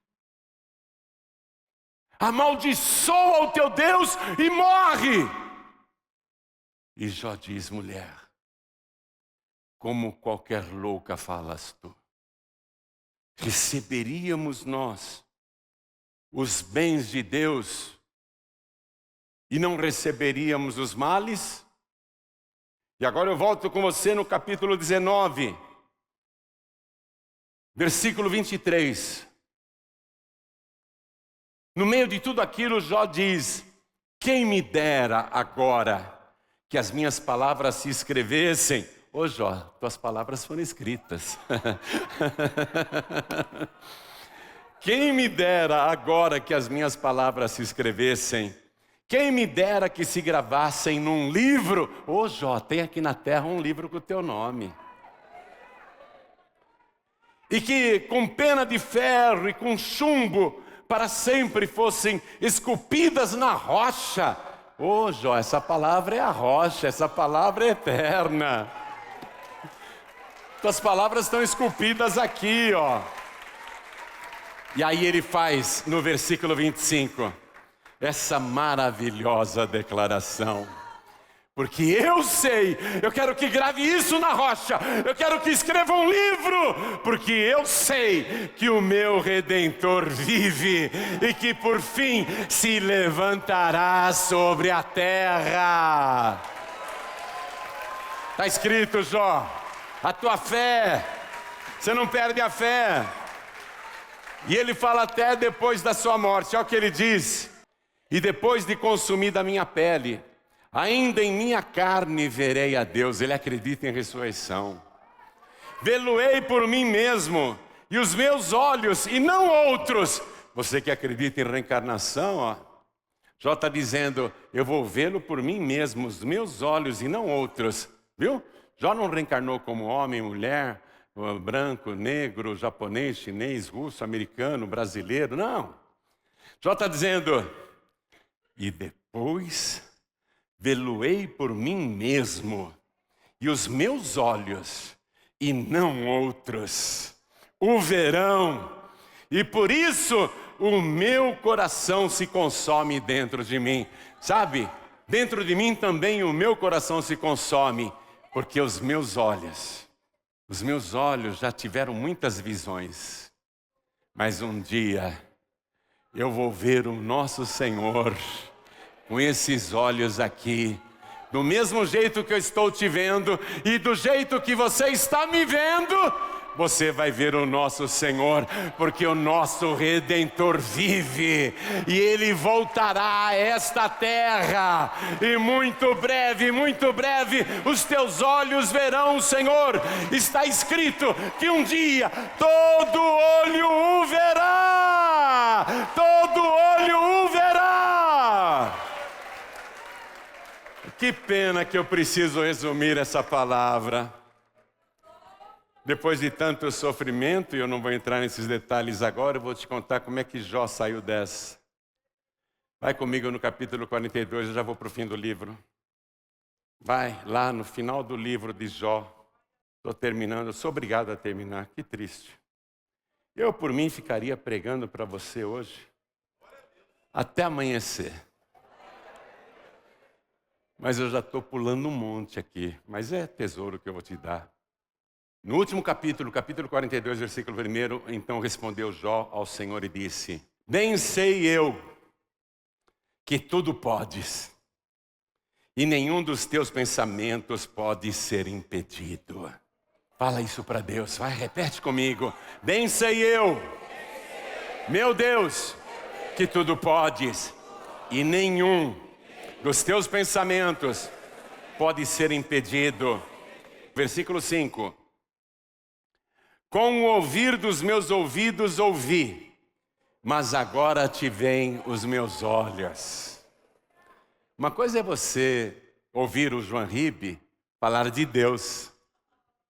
amaldiçoa o teu Deus e morre. E Jó diz: mulher, como qualquer louca falas tu. Receberíamos nós os bens de Deus e não receberíamos os males? E agora eu volto com você no capítulo 19, versículo 23. No meio de tudo aquilo, Jó diz: quem me dera agora que as minhas palavras se escrevessem. Ô Jó, tuas palavras foram escritas. Quem me dera agora que as minhas palavras se escrevessem. Quem me dera que se gravassem num livro. Ô Jó, tem aqui na terra um livro com o teu nome. E que com pena de ferro e com chumbo para sempre fossem esculpidas na rocha. Ô Jó, essa palavra é a rocha, essa palavra é eterna. Tuas palavras estão esculpidas aqui, ó. E aí ele faz no versículo 25 essa maravilhosa declaração. Porque eu sei, eu quero que grave isso na rocha, eu quero que escreva um livro, porque eu sei que o meu Redentor vive e que por fim se levantará sobre a terra. Está escrito, Jó, a tua fé, você não perde a fé. E ele fala até depois da sua morte, olha o que ele diz: e depois de consumida a minha pele, ainda em minha carne verei a Deus. Ele acredita em ressurreição. Vê-lo-ei por mim mesmo, e os meus olhos, e não outros. Você que acredita em reencarnação, ó, Jó está dizendo: eu vou vê-lo por mim mesmo, os meus olhos e não outros. Viu? Jó não reencarnou como homem, mulher, branco, negro, japonês, chinês, russo, americano, brasileiro. Não. Jó está dizendo: e depois vê-lo-ei por mim mesmo, e os meus olhos, e não outros, o verão, e por isso o meu coração se consome dentro de mim. Sabe, dentro de mim também o meu coração se consome, porque os meus olhos já tiveram muitas visões, mas um dia eu vou ver o nosso Senhor com esses olhos aqui, do mesmo jeito que eu estou te vendo e do jeito que você está me vendo. Você vai ver o nosso Senhor, porque o nosso Redentor vive e Ele voltará a esta terra. E muito breve, os teus olhos verão o Senhor. Está escrito que um dia todo olho o verá. Todo olho o verá. Que pena que eu preciso resumir essa palavra. Depois de tanto sofrimento, e eu não vou entrar nesses detalhes agora, eu vou te contar como é que Jó saiu dessa. Vai comigo no capítulo 42, eu já vou para o fim do livro. Vai lá no final do livro de Jó. Estou terminando, eu sou obrigado a terminar, que triste. Eu por mim ficaria pregando para você hoje, até amanhecer. Mas eu já estou pulando um monte aqui, mas é tesouro que eu vou te dar. No último capítulo 42, versículo 1, então respondeu Jó ao Senhor e disse: bem sei eu que tudo podes, e nenhum dos teus pensamentos pode ser impedido. Fala isso para Deus, vai, repete comigo. Bem sei eu, meu Deus, que tudo podes, e nenhum dos teus pensamentos pode ser impedido. Versículo 5. Com o ouvir dos meus ouvidos ouvi, mas agora te veem os meus olhos. Uma coisa é você ouvir o João Ribe falar de Deus,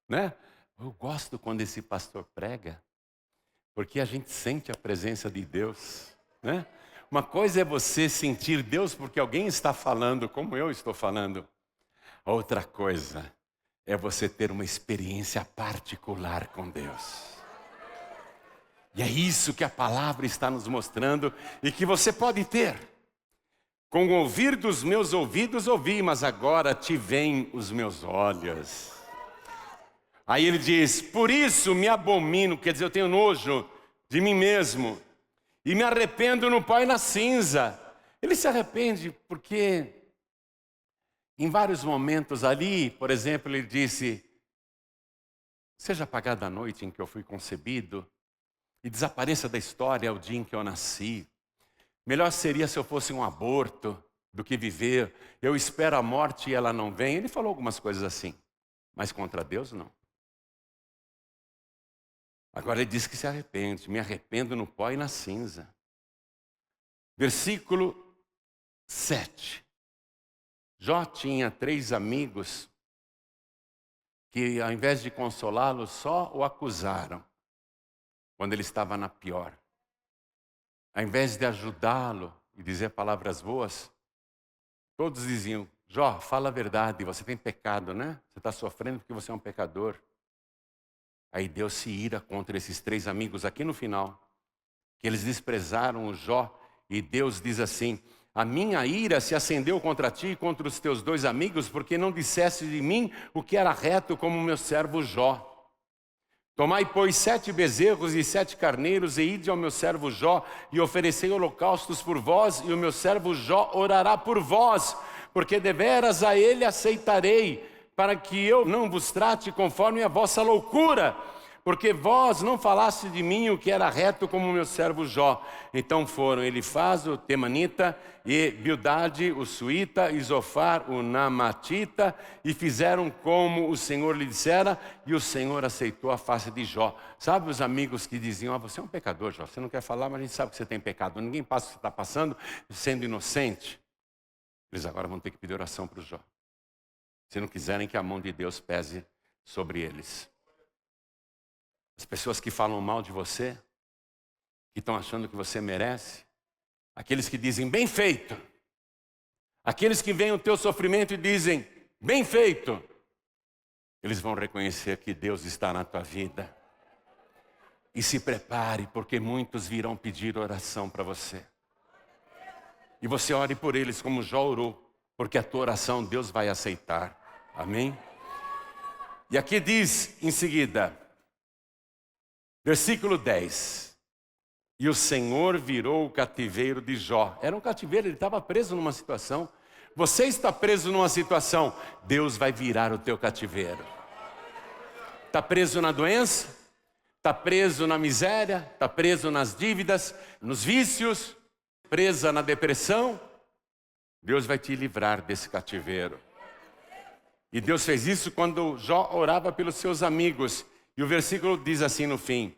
né? Eu gosto quando esse pastor prega, porque a gente sente a presença de Deus, né? Uma coisa é você sentir Deus porque alguém está falando como eu estou falando. Outra coisa é você ter uma experiência particular com Deus. E é isso que a palavra está nos mostrando e que você pode ter. Com o ouvir dos meus ouvidos ouvi, mas agora te veem os meus olhos. Aí ele diz, por isso me abomino, quer dizer, eu tenho nojo de mim mesmo. E me arrependo no pó e na cinza. Ele se arrepende porque em vários momentos ali, por exemplo, ele disse, seja apagada a noite em que eu fui concebido e desapareça da história o dia em que eu nasci. Melhor seria se eu fosse um aborto do que viver. Eu espero a morte e ela não vem. Ele falou algumas coisas assim, mas contra Deus não. Agora ele diz que se arrepende. Me arrependo no pó e na cinza. Versículo 7. Jó tinha 3 amigos que ao invés de consolá-lo, só o acusaram quando ele estava na pior. Ao invés de ajudá-lo e dizer palavras boas, todos diziam, Jó, fala a verdade, você tem pecado, né? Você está sofrendo porque você é um pecador. Aí Deus se ira contra esses 3 amigos aqui no final, que eles desprezaram o Jó, e Deus diz assim, a minha ira se acendeu contra ti e contra os teus 2 amigos, porque não disseste de mim o que era reto como o meu servo Jó. Tomai, pois, 7 bezerros e 7 carneiros, e ide ao meu servo Jó, e oferecei holocaustos por vós, e o meu servo Jó orará por vós, porque deveras a ele aceitarei, para que eu não vos trate conforme a vossa loucura, porque vós não falaste de mim o que era reto como o meu servo Jó. Então foram Elifaz, o Temanita, e Bildade, o Suíta, e Zofar, o Namatita, e fizeram como o Senhor lhe dissera, e o Senhor aceitou a face de Jó. Sabe os amigos que diziam, você é um pecador, Jó, você não quer falar, mas a gente sabe que você tem pecado, ninguém passa o que você está passando sendo inocente. Eles agora vão ter que pedir oração para o Jó, se não quiserem que a mão de Deus pese sobre eles. As pessoas que falam mal de você, que estão achando que você merece, aqueles que dizem, bem feito, aqueles que veem o teu sofrimento e dizem, bem feito, eles vão reconhecer que Deus está na tua vida. E se prepare, porque muitos virão pedir oração para você. E você ore por eles como Jó orou, porque a tua oração Deus vai aceitar. Amém? E aqui diz em seguida, versículo 10. E o Senhor virou o cativeiro de Jó. Era um cativeiro, ele estava preso numa situação. Você está preso numa situação, Deus vai virar o teu cativeiro. Está preso na doença? Está preso na miséria? Está preso nas dívidas, nos vícios? Presa na depressão? Deus vai te livrar desse cativeiro. E Deus fez isso quando Jó orava pelos seus amigos. E o versículo diz assim no fim,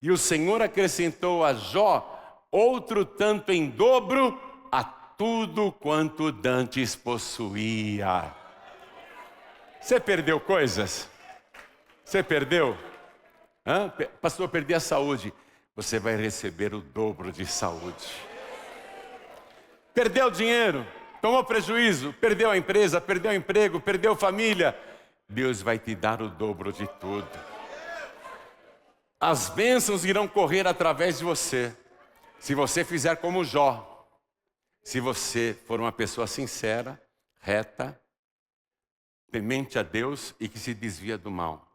e o Senhor acrescentou a Jó outro tanto em dobro a tudo quanto dantes possuía. Você perdeu coisas? Você perdeu? Pastor, perdi a saúde. Você vai receber o dobro de saúde. Perdeu dinheiro? Tomou prejuízo? Perdeu a empresa? Perdeu o emprego? Perdeu família? Deus vai te dar o dobro de tudo. As bênçãos irão correr através de você, se você fizer como Jó, se você for uma pessoa sincera, reta, temente a Deus e que se desvia do mal.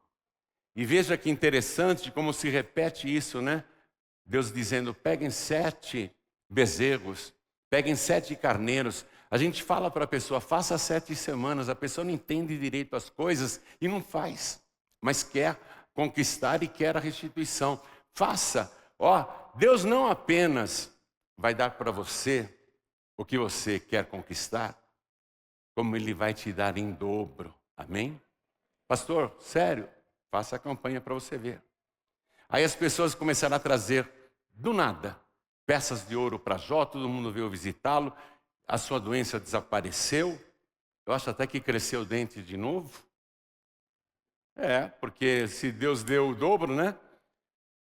E veja que interessante como se repete isso, né? Deus dizendo, peguem 7 bezerros, peguem 7 carneiros. A gente fala para a pessoa, faça 7 semanas, a pessoa não entende direito as coisas e não faz, mas quer conquistar e quer a restituição. Faça. Deus não apenas vai dar para você o que você quer conquistar, como Ele vai te dar em dobro. Amém? Pastor, sério? Faça a campanha para você ver. Aí as pessoas começaram a trazer, do nada, peças de ouro para Jó, todo mundo veio visitá-lo, a sua doença desapareceu, eu acho até que cresceu o dente de novo. Porque se Deus deu o dobro, né?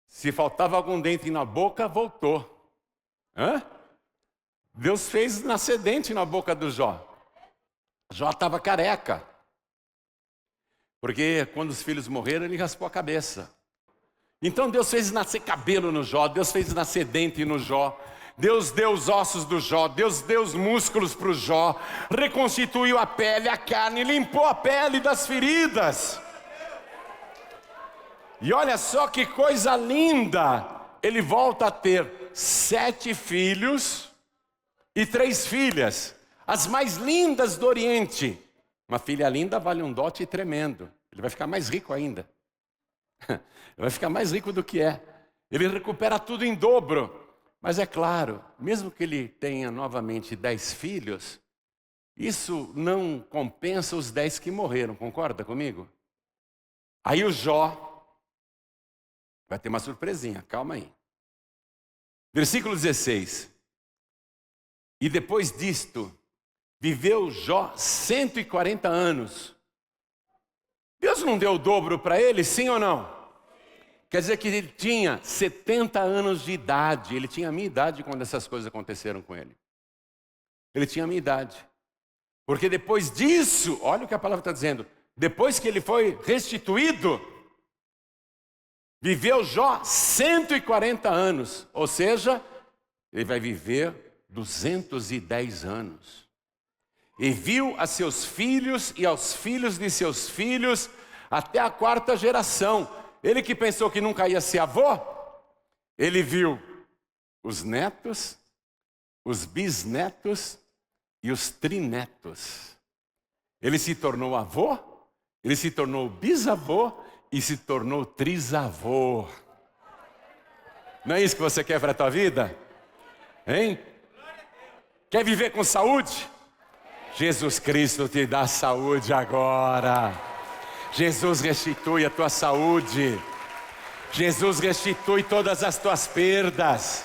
Se faltava algum dente na boca, voltou. Deus fez nascer dente na boca do Jó. Jó estava careca. Porque quando os filhos morreram, ele raspou a cabeça. Então Deus fez nascer cabelo no Jó, Deus fez nascer dente no Jó, Deus deu os ossos do Jó, Deus deu os músculos para o Jó, reconstituiu a pele, a carne, limpou a pele das feridas. E olha só que coisa linda, ele volta a ter 7 filhos e 3 filhas, as mais lindas do Oriente. Uma filha linda vale um dote tremendo, ele vai ficar mais rico ainda. Ele vai ficar mais rico do que é. Ele recupera tudo em dobro. Mas é claro, mesmo que ele tenha novamente 10 filhos, isso não compensa os 10 que morreram, concorda comigo? Aí o Jó vai ter uma surpresinha, calma aí. Versículo 16. E depois disto, viveu Jó 140 anos. Deus não deu o dobro para ele, sim ou não? Quer dizer que ele tinha 70 anos de idade. Ele tinha a minha idade quando essas coisas aconteceram com ele. Ele tinha a minha idade. Porque depois disso, olha o que a palavra está dizendo. Depois que ele foi restituído, viveu Jó 140 anos. Ou seja, ele vai viver 210 anos. E viu a seus filhos e aos filhos de seus filhos até a 4ª geração. Ele que pensou que nunca ia ser avô, ele viu os netos, os bisnetos e os trinetos. Ele se tornou avô, ele se tornou bisavô e se tornou trisavô. Não é isso que você quer para a tua vida? Hein? Quer viver com saúde? Jesus Cristo te dá saúde agora. Jesus restitui a tua saúde. Jesus restitui todas as tuas perdas.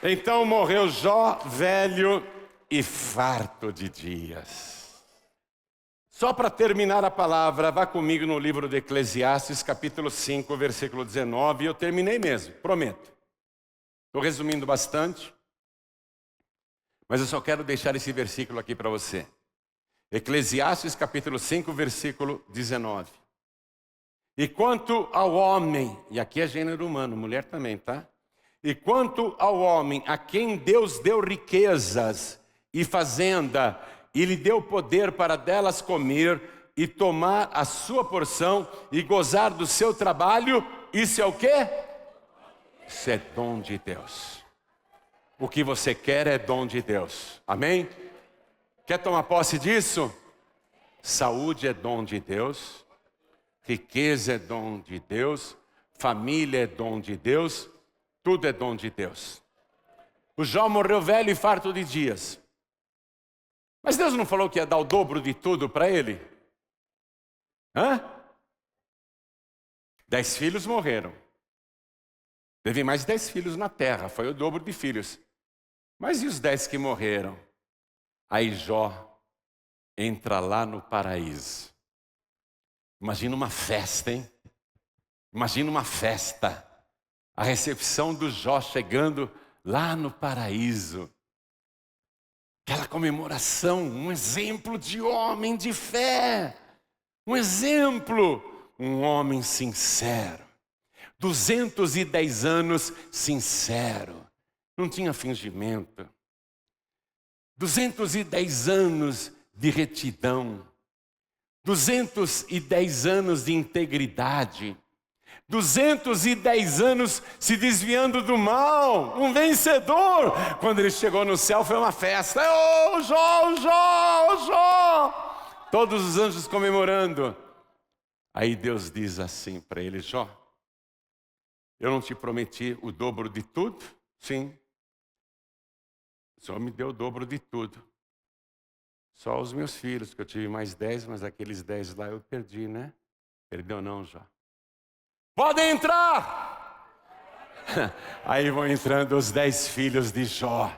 Então morreu Jó, velho e farto de dias. Só para terminar a palavra, vá comigo no livro de Eclesiastes, capítulo 5, versículo 19. Eu terminei mesmo, prometo. Estou resumindo bastante, mas eu só quero deixar esse versículo aqui para você. Eclesiastes capítulo 5, versículo 19. E quanto ao homem, e aqui é gênero humano, mulher também, tá? E quanto ao homem a quem Deus deu riquezas e fazenda, e lhe deu poder para delas comer e tomar a sua porção e gozar do seu trabalho, isso é o quê? Isso é dom de Deus. O que você quer é dom de Deus, amém? Quer tomar posse disso? Saúde é dom de Deus, riqueza é dom de Deus, família é dom de Deus, tudo é dom de Deus. O Jó morreu velho e farto de dias. Mas Deus não falou que ia dar o dobro de tudo para ele? 10 filhos morreram. Teve mais 10 filhos na terra, foi o dobro de filhos. Mas e os 10 que morreram? Aí Jó entra lá no paraíso. Imagina uma festa, hein? Imagina uma festa. A recepção do Jó chegando lá no paraíso. Aquela comemoração, um exemplo de homem de fé. Um exemplo, um homem sincero. 210 anos sincero. Não tinha fingimento. 210 anos de retidão, 210 anos de integridade, 210 anos se desviando do mal, um vencedor. Quando ele chegou no céu foi uma festa. Oh, Jó, Jó, Jó! Todos os anjos comemorando. Aí Deus diz assim para ele: Jó, eu não te prometi o dobro de tudo? Sim. O Senhor me deu o dobro de tudo. Só os meus filhos, que eu tive mais 10, mas aqueles 10 lá eu perdi, né? Perdeu não, Jó? Podem entrar! Aí vão entrando os 10 filhos de Jó.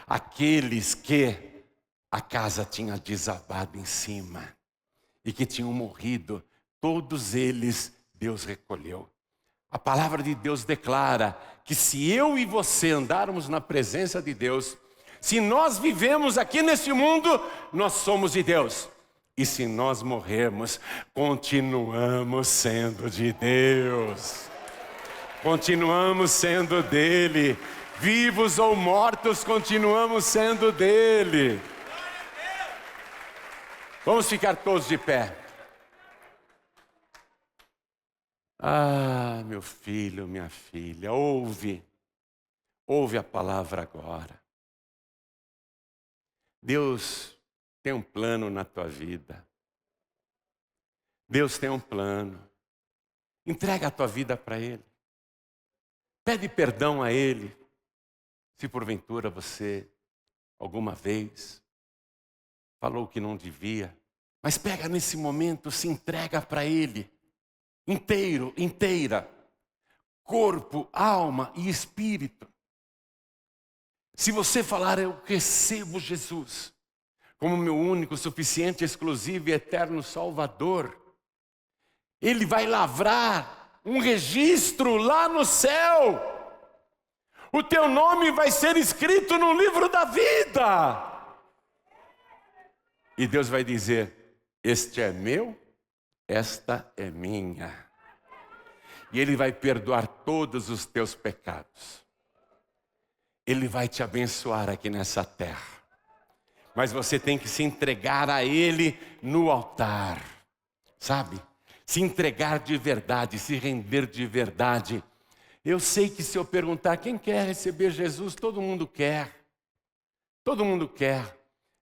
Aqueles que a casa tinha desabado em cima. E que tinham morrido. Todos eles Deus recolheu. A palavra de Deus declara que se eu e você andarmos na presença de Deus, se nós vivemos aqui neste mundo, nós somos de Deus. E se nós morrermos, continuamos sendo de Deus. Continuamos sendo dele. Vivos ou mortos, continuamos sendo dele. Vamos ficar todos de pé. Ah, meu filho, minha filha, ouve a palavra agora. Deus tem um plano na tua vida. Deus tem um plano. Entrega a tua vida para Ele. Pede perdão a Ele, se porventura você, alguma vez, falou o que não devia. Mas pega nesse momento, se entrega para Ele. Inteira, corpo, alma e espírito. Se você falar, eu recebo Jesus como meu único, suficiente, exclusivo e eterno Salvador, Ele vai lavrar um registro lá no céu. O teu nome vai ser escrito no livro da vida. E Deus vai dizer, este é meu, esta é minha. E Ele vai perdoar todos os teus pecados. Ele vai te abençoar aqui nessa terra. Mas você tem que se entregar a Ele no altar. Sabe? Se entregar de verdade, se render de verdade. Eu sei que se eu perguntar quem quer receber Jesus, todo mundo quer. Todo mundo quer.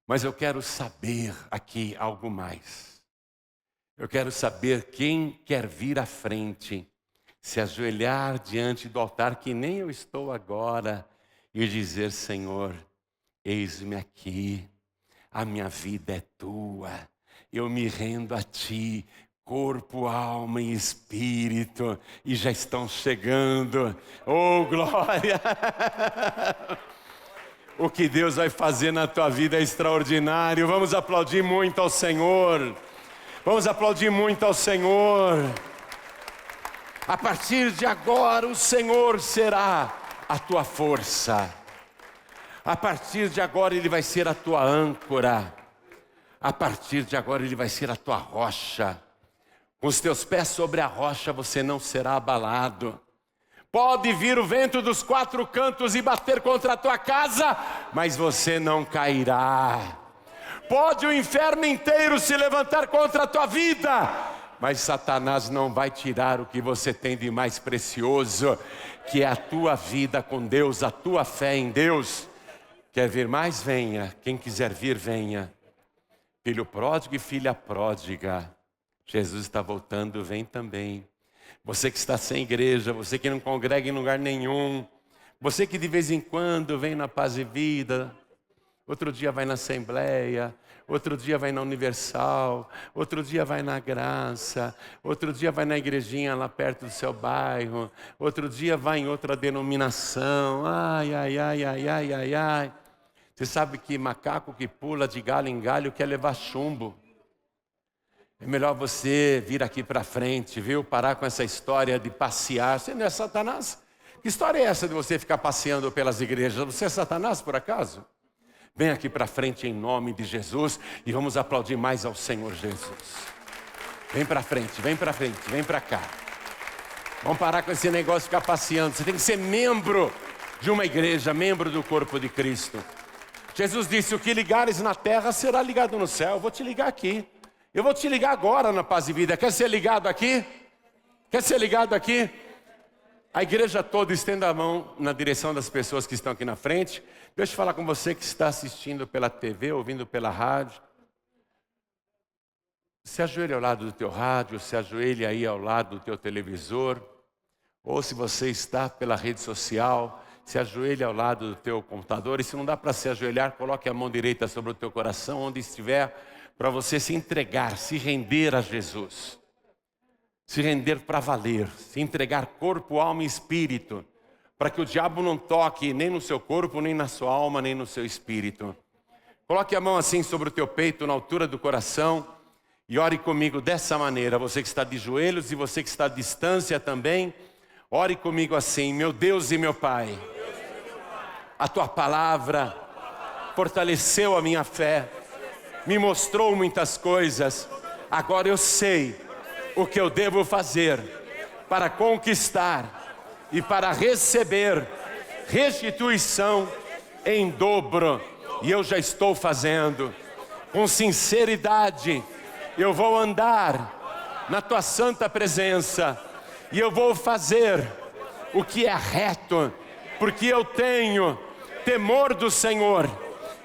Mas eu quero saber aqui algo mais. Eu quero saber quem quer vir à frente, se ajoelhar diante do altar, que nem eu estou agora, e dizer, Senhor, eis-me aqui, a minha vida é tua, eu me rendo a ti, corpo, alma e espírito, e já estão chegando, oh glória! O que Deus vai fazer na tua vida é extraordinário. Vamos aplaudir muito ao Senhor. Vamos aplaudir muito ao Senhor. A partir de agora o Senhor será a tua força. A partir de agora Ele vai ser a tua âncora. A partir de agora Ele vai ser a tua rocha. Com os teus pés sobre a rocha você não será abalado. Pode vir o vento dos quatro cantos e bater contra a tua casa, mas você não cairá. Pode o inferno inteiro se levantar contra a tua vida, mas Satanás não vai tirar o que você tem de mais precioso, que é a tua vida com Deus, a tua fé em Deus. Quer vir mais? Venha. Quem quiser vir, venha. Filho pródigo e filha pródiga, Jesus está voltando, vem também. Você que está sem igreja, você que não congrega em lugar nenhum, você que de vez em quando vem na Paz e Vida, outro dia vai na Assembleia, outro dia vai na Universal, outro dia vai na Graça, outro dia vai na igrejinha lá perto do seu bairro, outro dia vai em outra denominação. Ai. Você sabe que macaco que pula de galho em galho quer levar chumbo. É melhor você vir aqui para frente, viu? Parar com essa história de passear. Você não é Satanás? Que história é essa de você ficar passeando pelas igrejas? Você é Satanás, por acaso? Vem aqui para frente em nome de Jesus e vamos aplaudir mais ao Senhor Jesus. Vem para frente, vem para cá. Vamos parar com esse negócio de ficar passeando. Você tem que ser membro de uma igreja, membro do corpo de Cristo. Jesus disse, o que ligares na terra será ligado no céu. Eu vou te ligar aqui. Eu vou te ligar agora na Paz e Vida. Quer ser ligado aqui? Quer ser ligado aqui? A igreja toda estenda a mão na direção das pessoas que estão aqui na frente. Deixa eu falar com você que está assistindo pela TV, ouvindo pela rádio. Se ajoelhe ao lado do teu rádio, se ajoelhe aí ao lado do teu televisor. Ou se você está pela rede social, se ajoelhe ao lado do teu computador. E se não dá para se ajoelhar, coloque a mão direita sobre o teu coração, onde estiver, para você se entregar, se render a Jesus. Se render para valer, se entregar corpo, alma e espírito, para que o diabo não toque nem no seu corpo, nem na sua alma, nem no seu espírito. Coloque a mão assim sobre o teu peito, na altura do coração, e ore comigo dessa maneira. Você que está de joelhos e você que está à distância também, ore comigo assim: meu Deus e meu Pai, a tua palavra fortaleceu a minha fé. me mostrou muitas coisas. Agora eu sei o que eu devo fazer para conquistar e para receber restituição em dobro. E eu já estou fazendo. Com sinceridade, eu vou andar na tua santa presença. E eu vou fazer o que é reto, porque eu tenho temor do Senhor.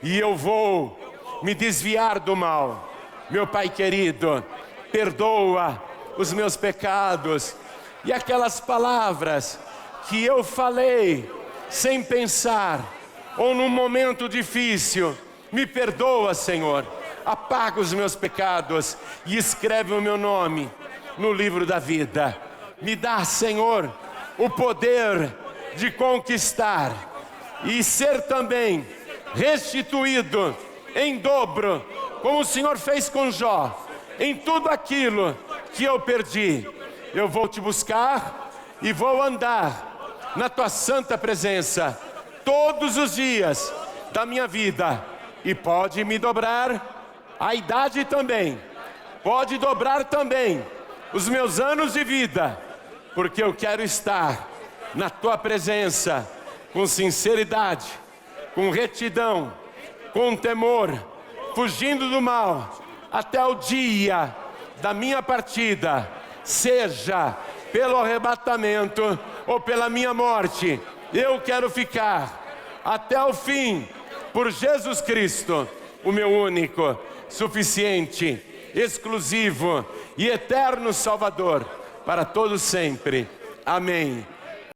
E eu vou me desviar do mal. Meu Pai querido, perdoa os meus pecados. E aquelas palavras que eu falei sem pensar, ou num momento difícil, me perdoa, Senhor. Apaga os meus pecados e escreve o meu nome no livro da vida. Me dá, Senhor, o poder de conquistar e ser também restituído em dobro, como o Senhor fez com Jó, em tudo aquilo que eu perdi. Eu vou te buscar e vou andar na tua santa presença todos os dias da minha vida. E pode me dobrar a idade também, pode dobrar também os meus anos de vida, porque eu quero estar na tua presença com sinceridade, com retidão, com temor, fugindo do mal, até o dia da minha partida, seja pelo arrebatamento ou pela minha morte. Eu quero ficar até o fim por Jesus Cristo, o meu único, suficiente, exclusivo e eterno Salvador, para todos sempre. Amém.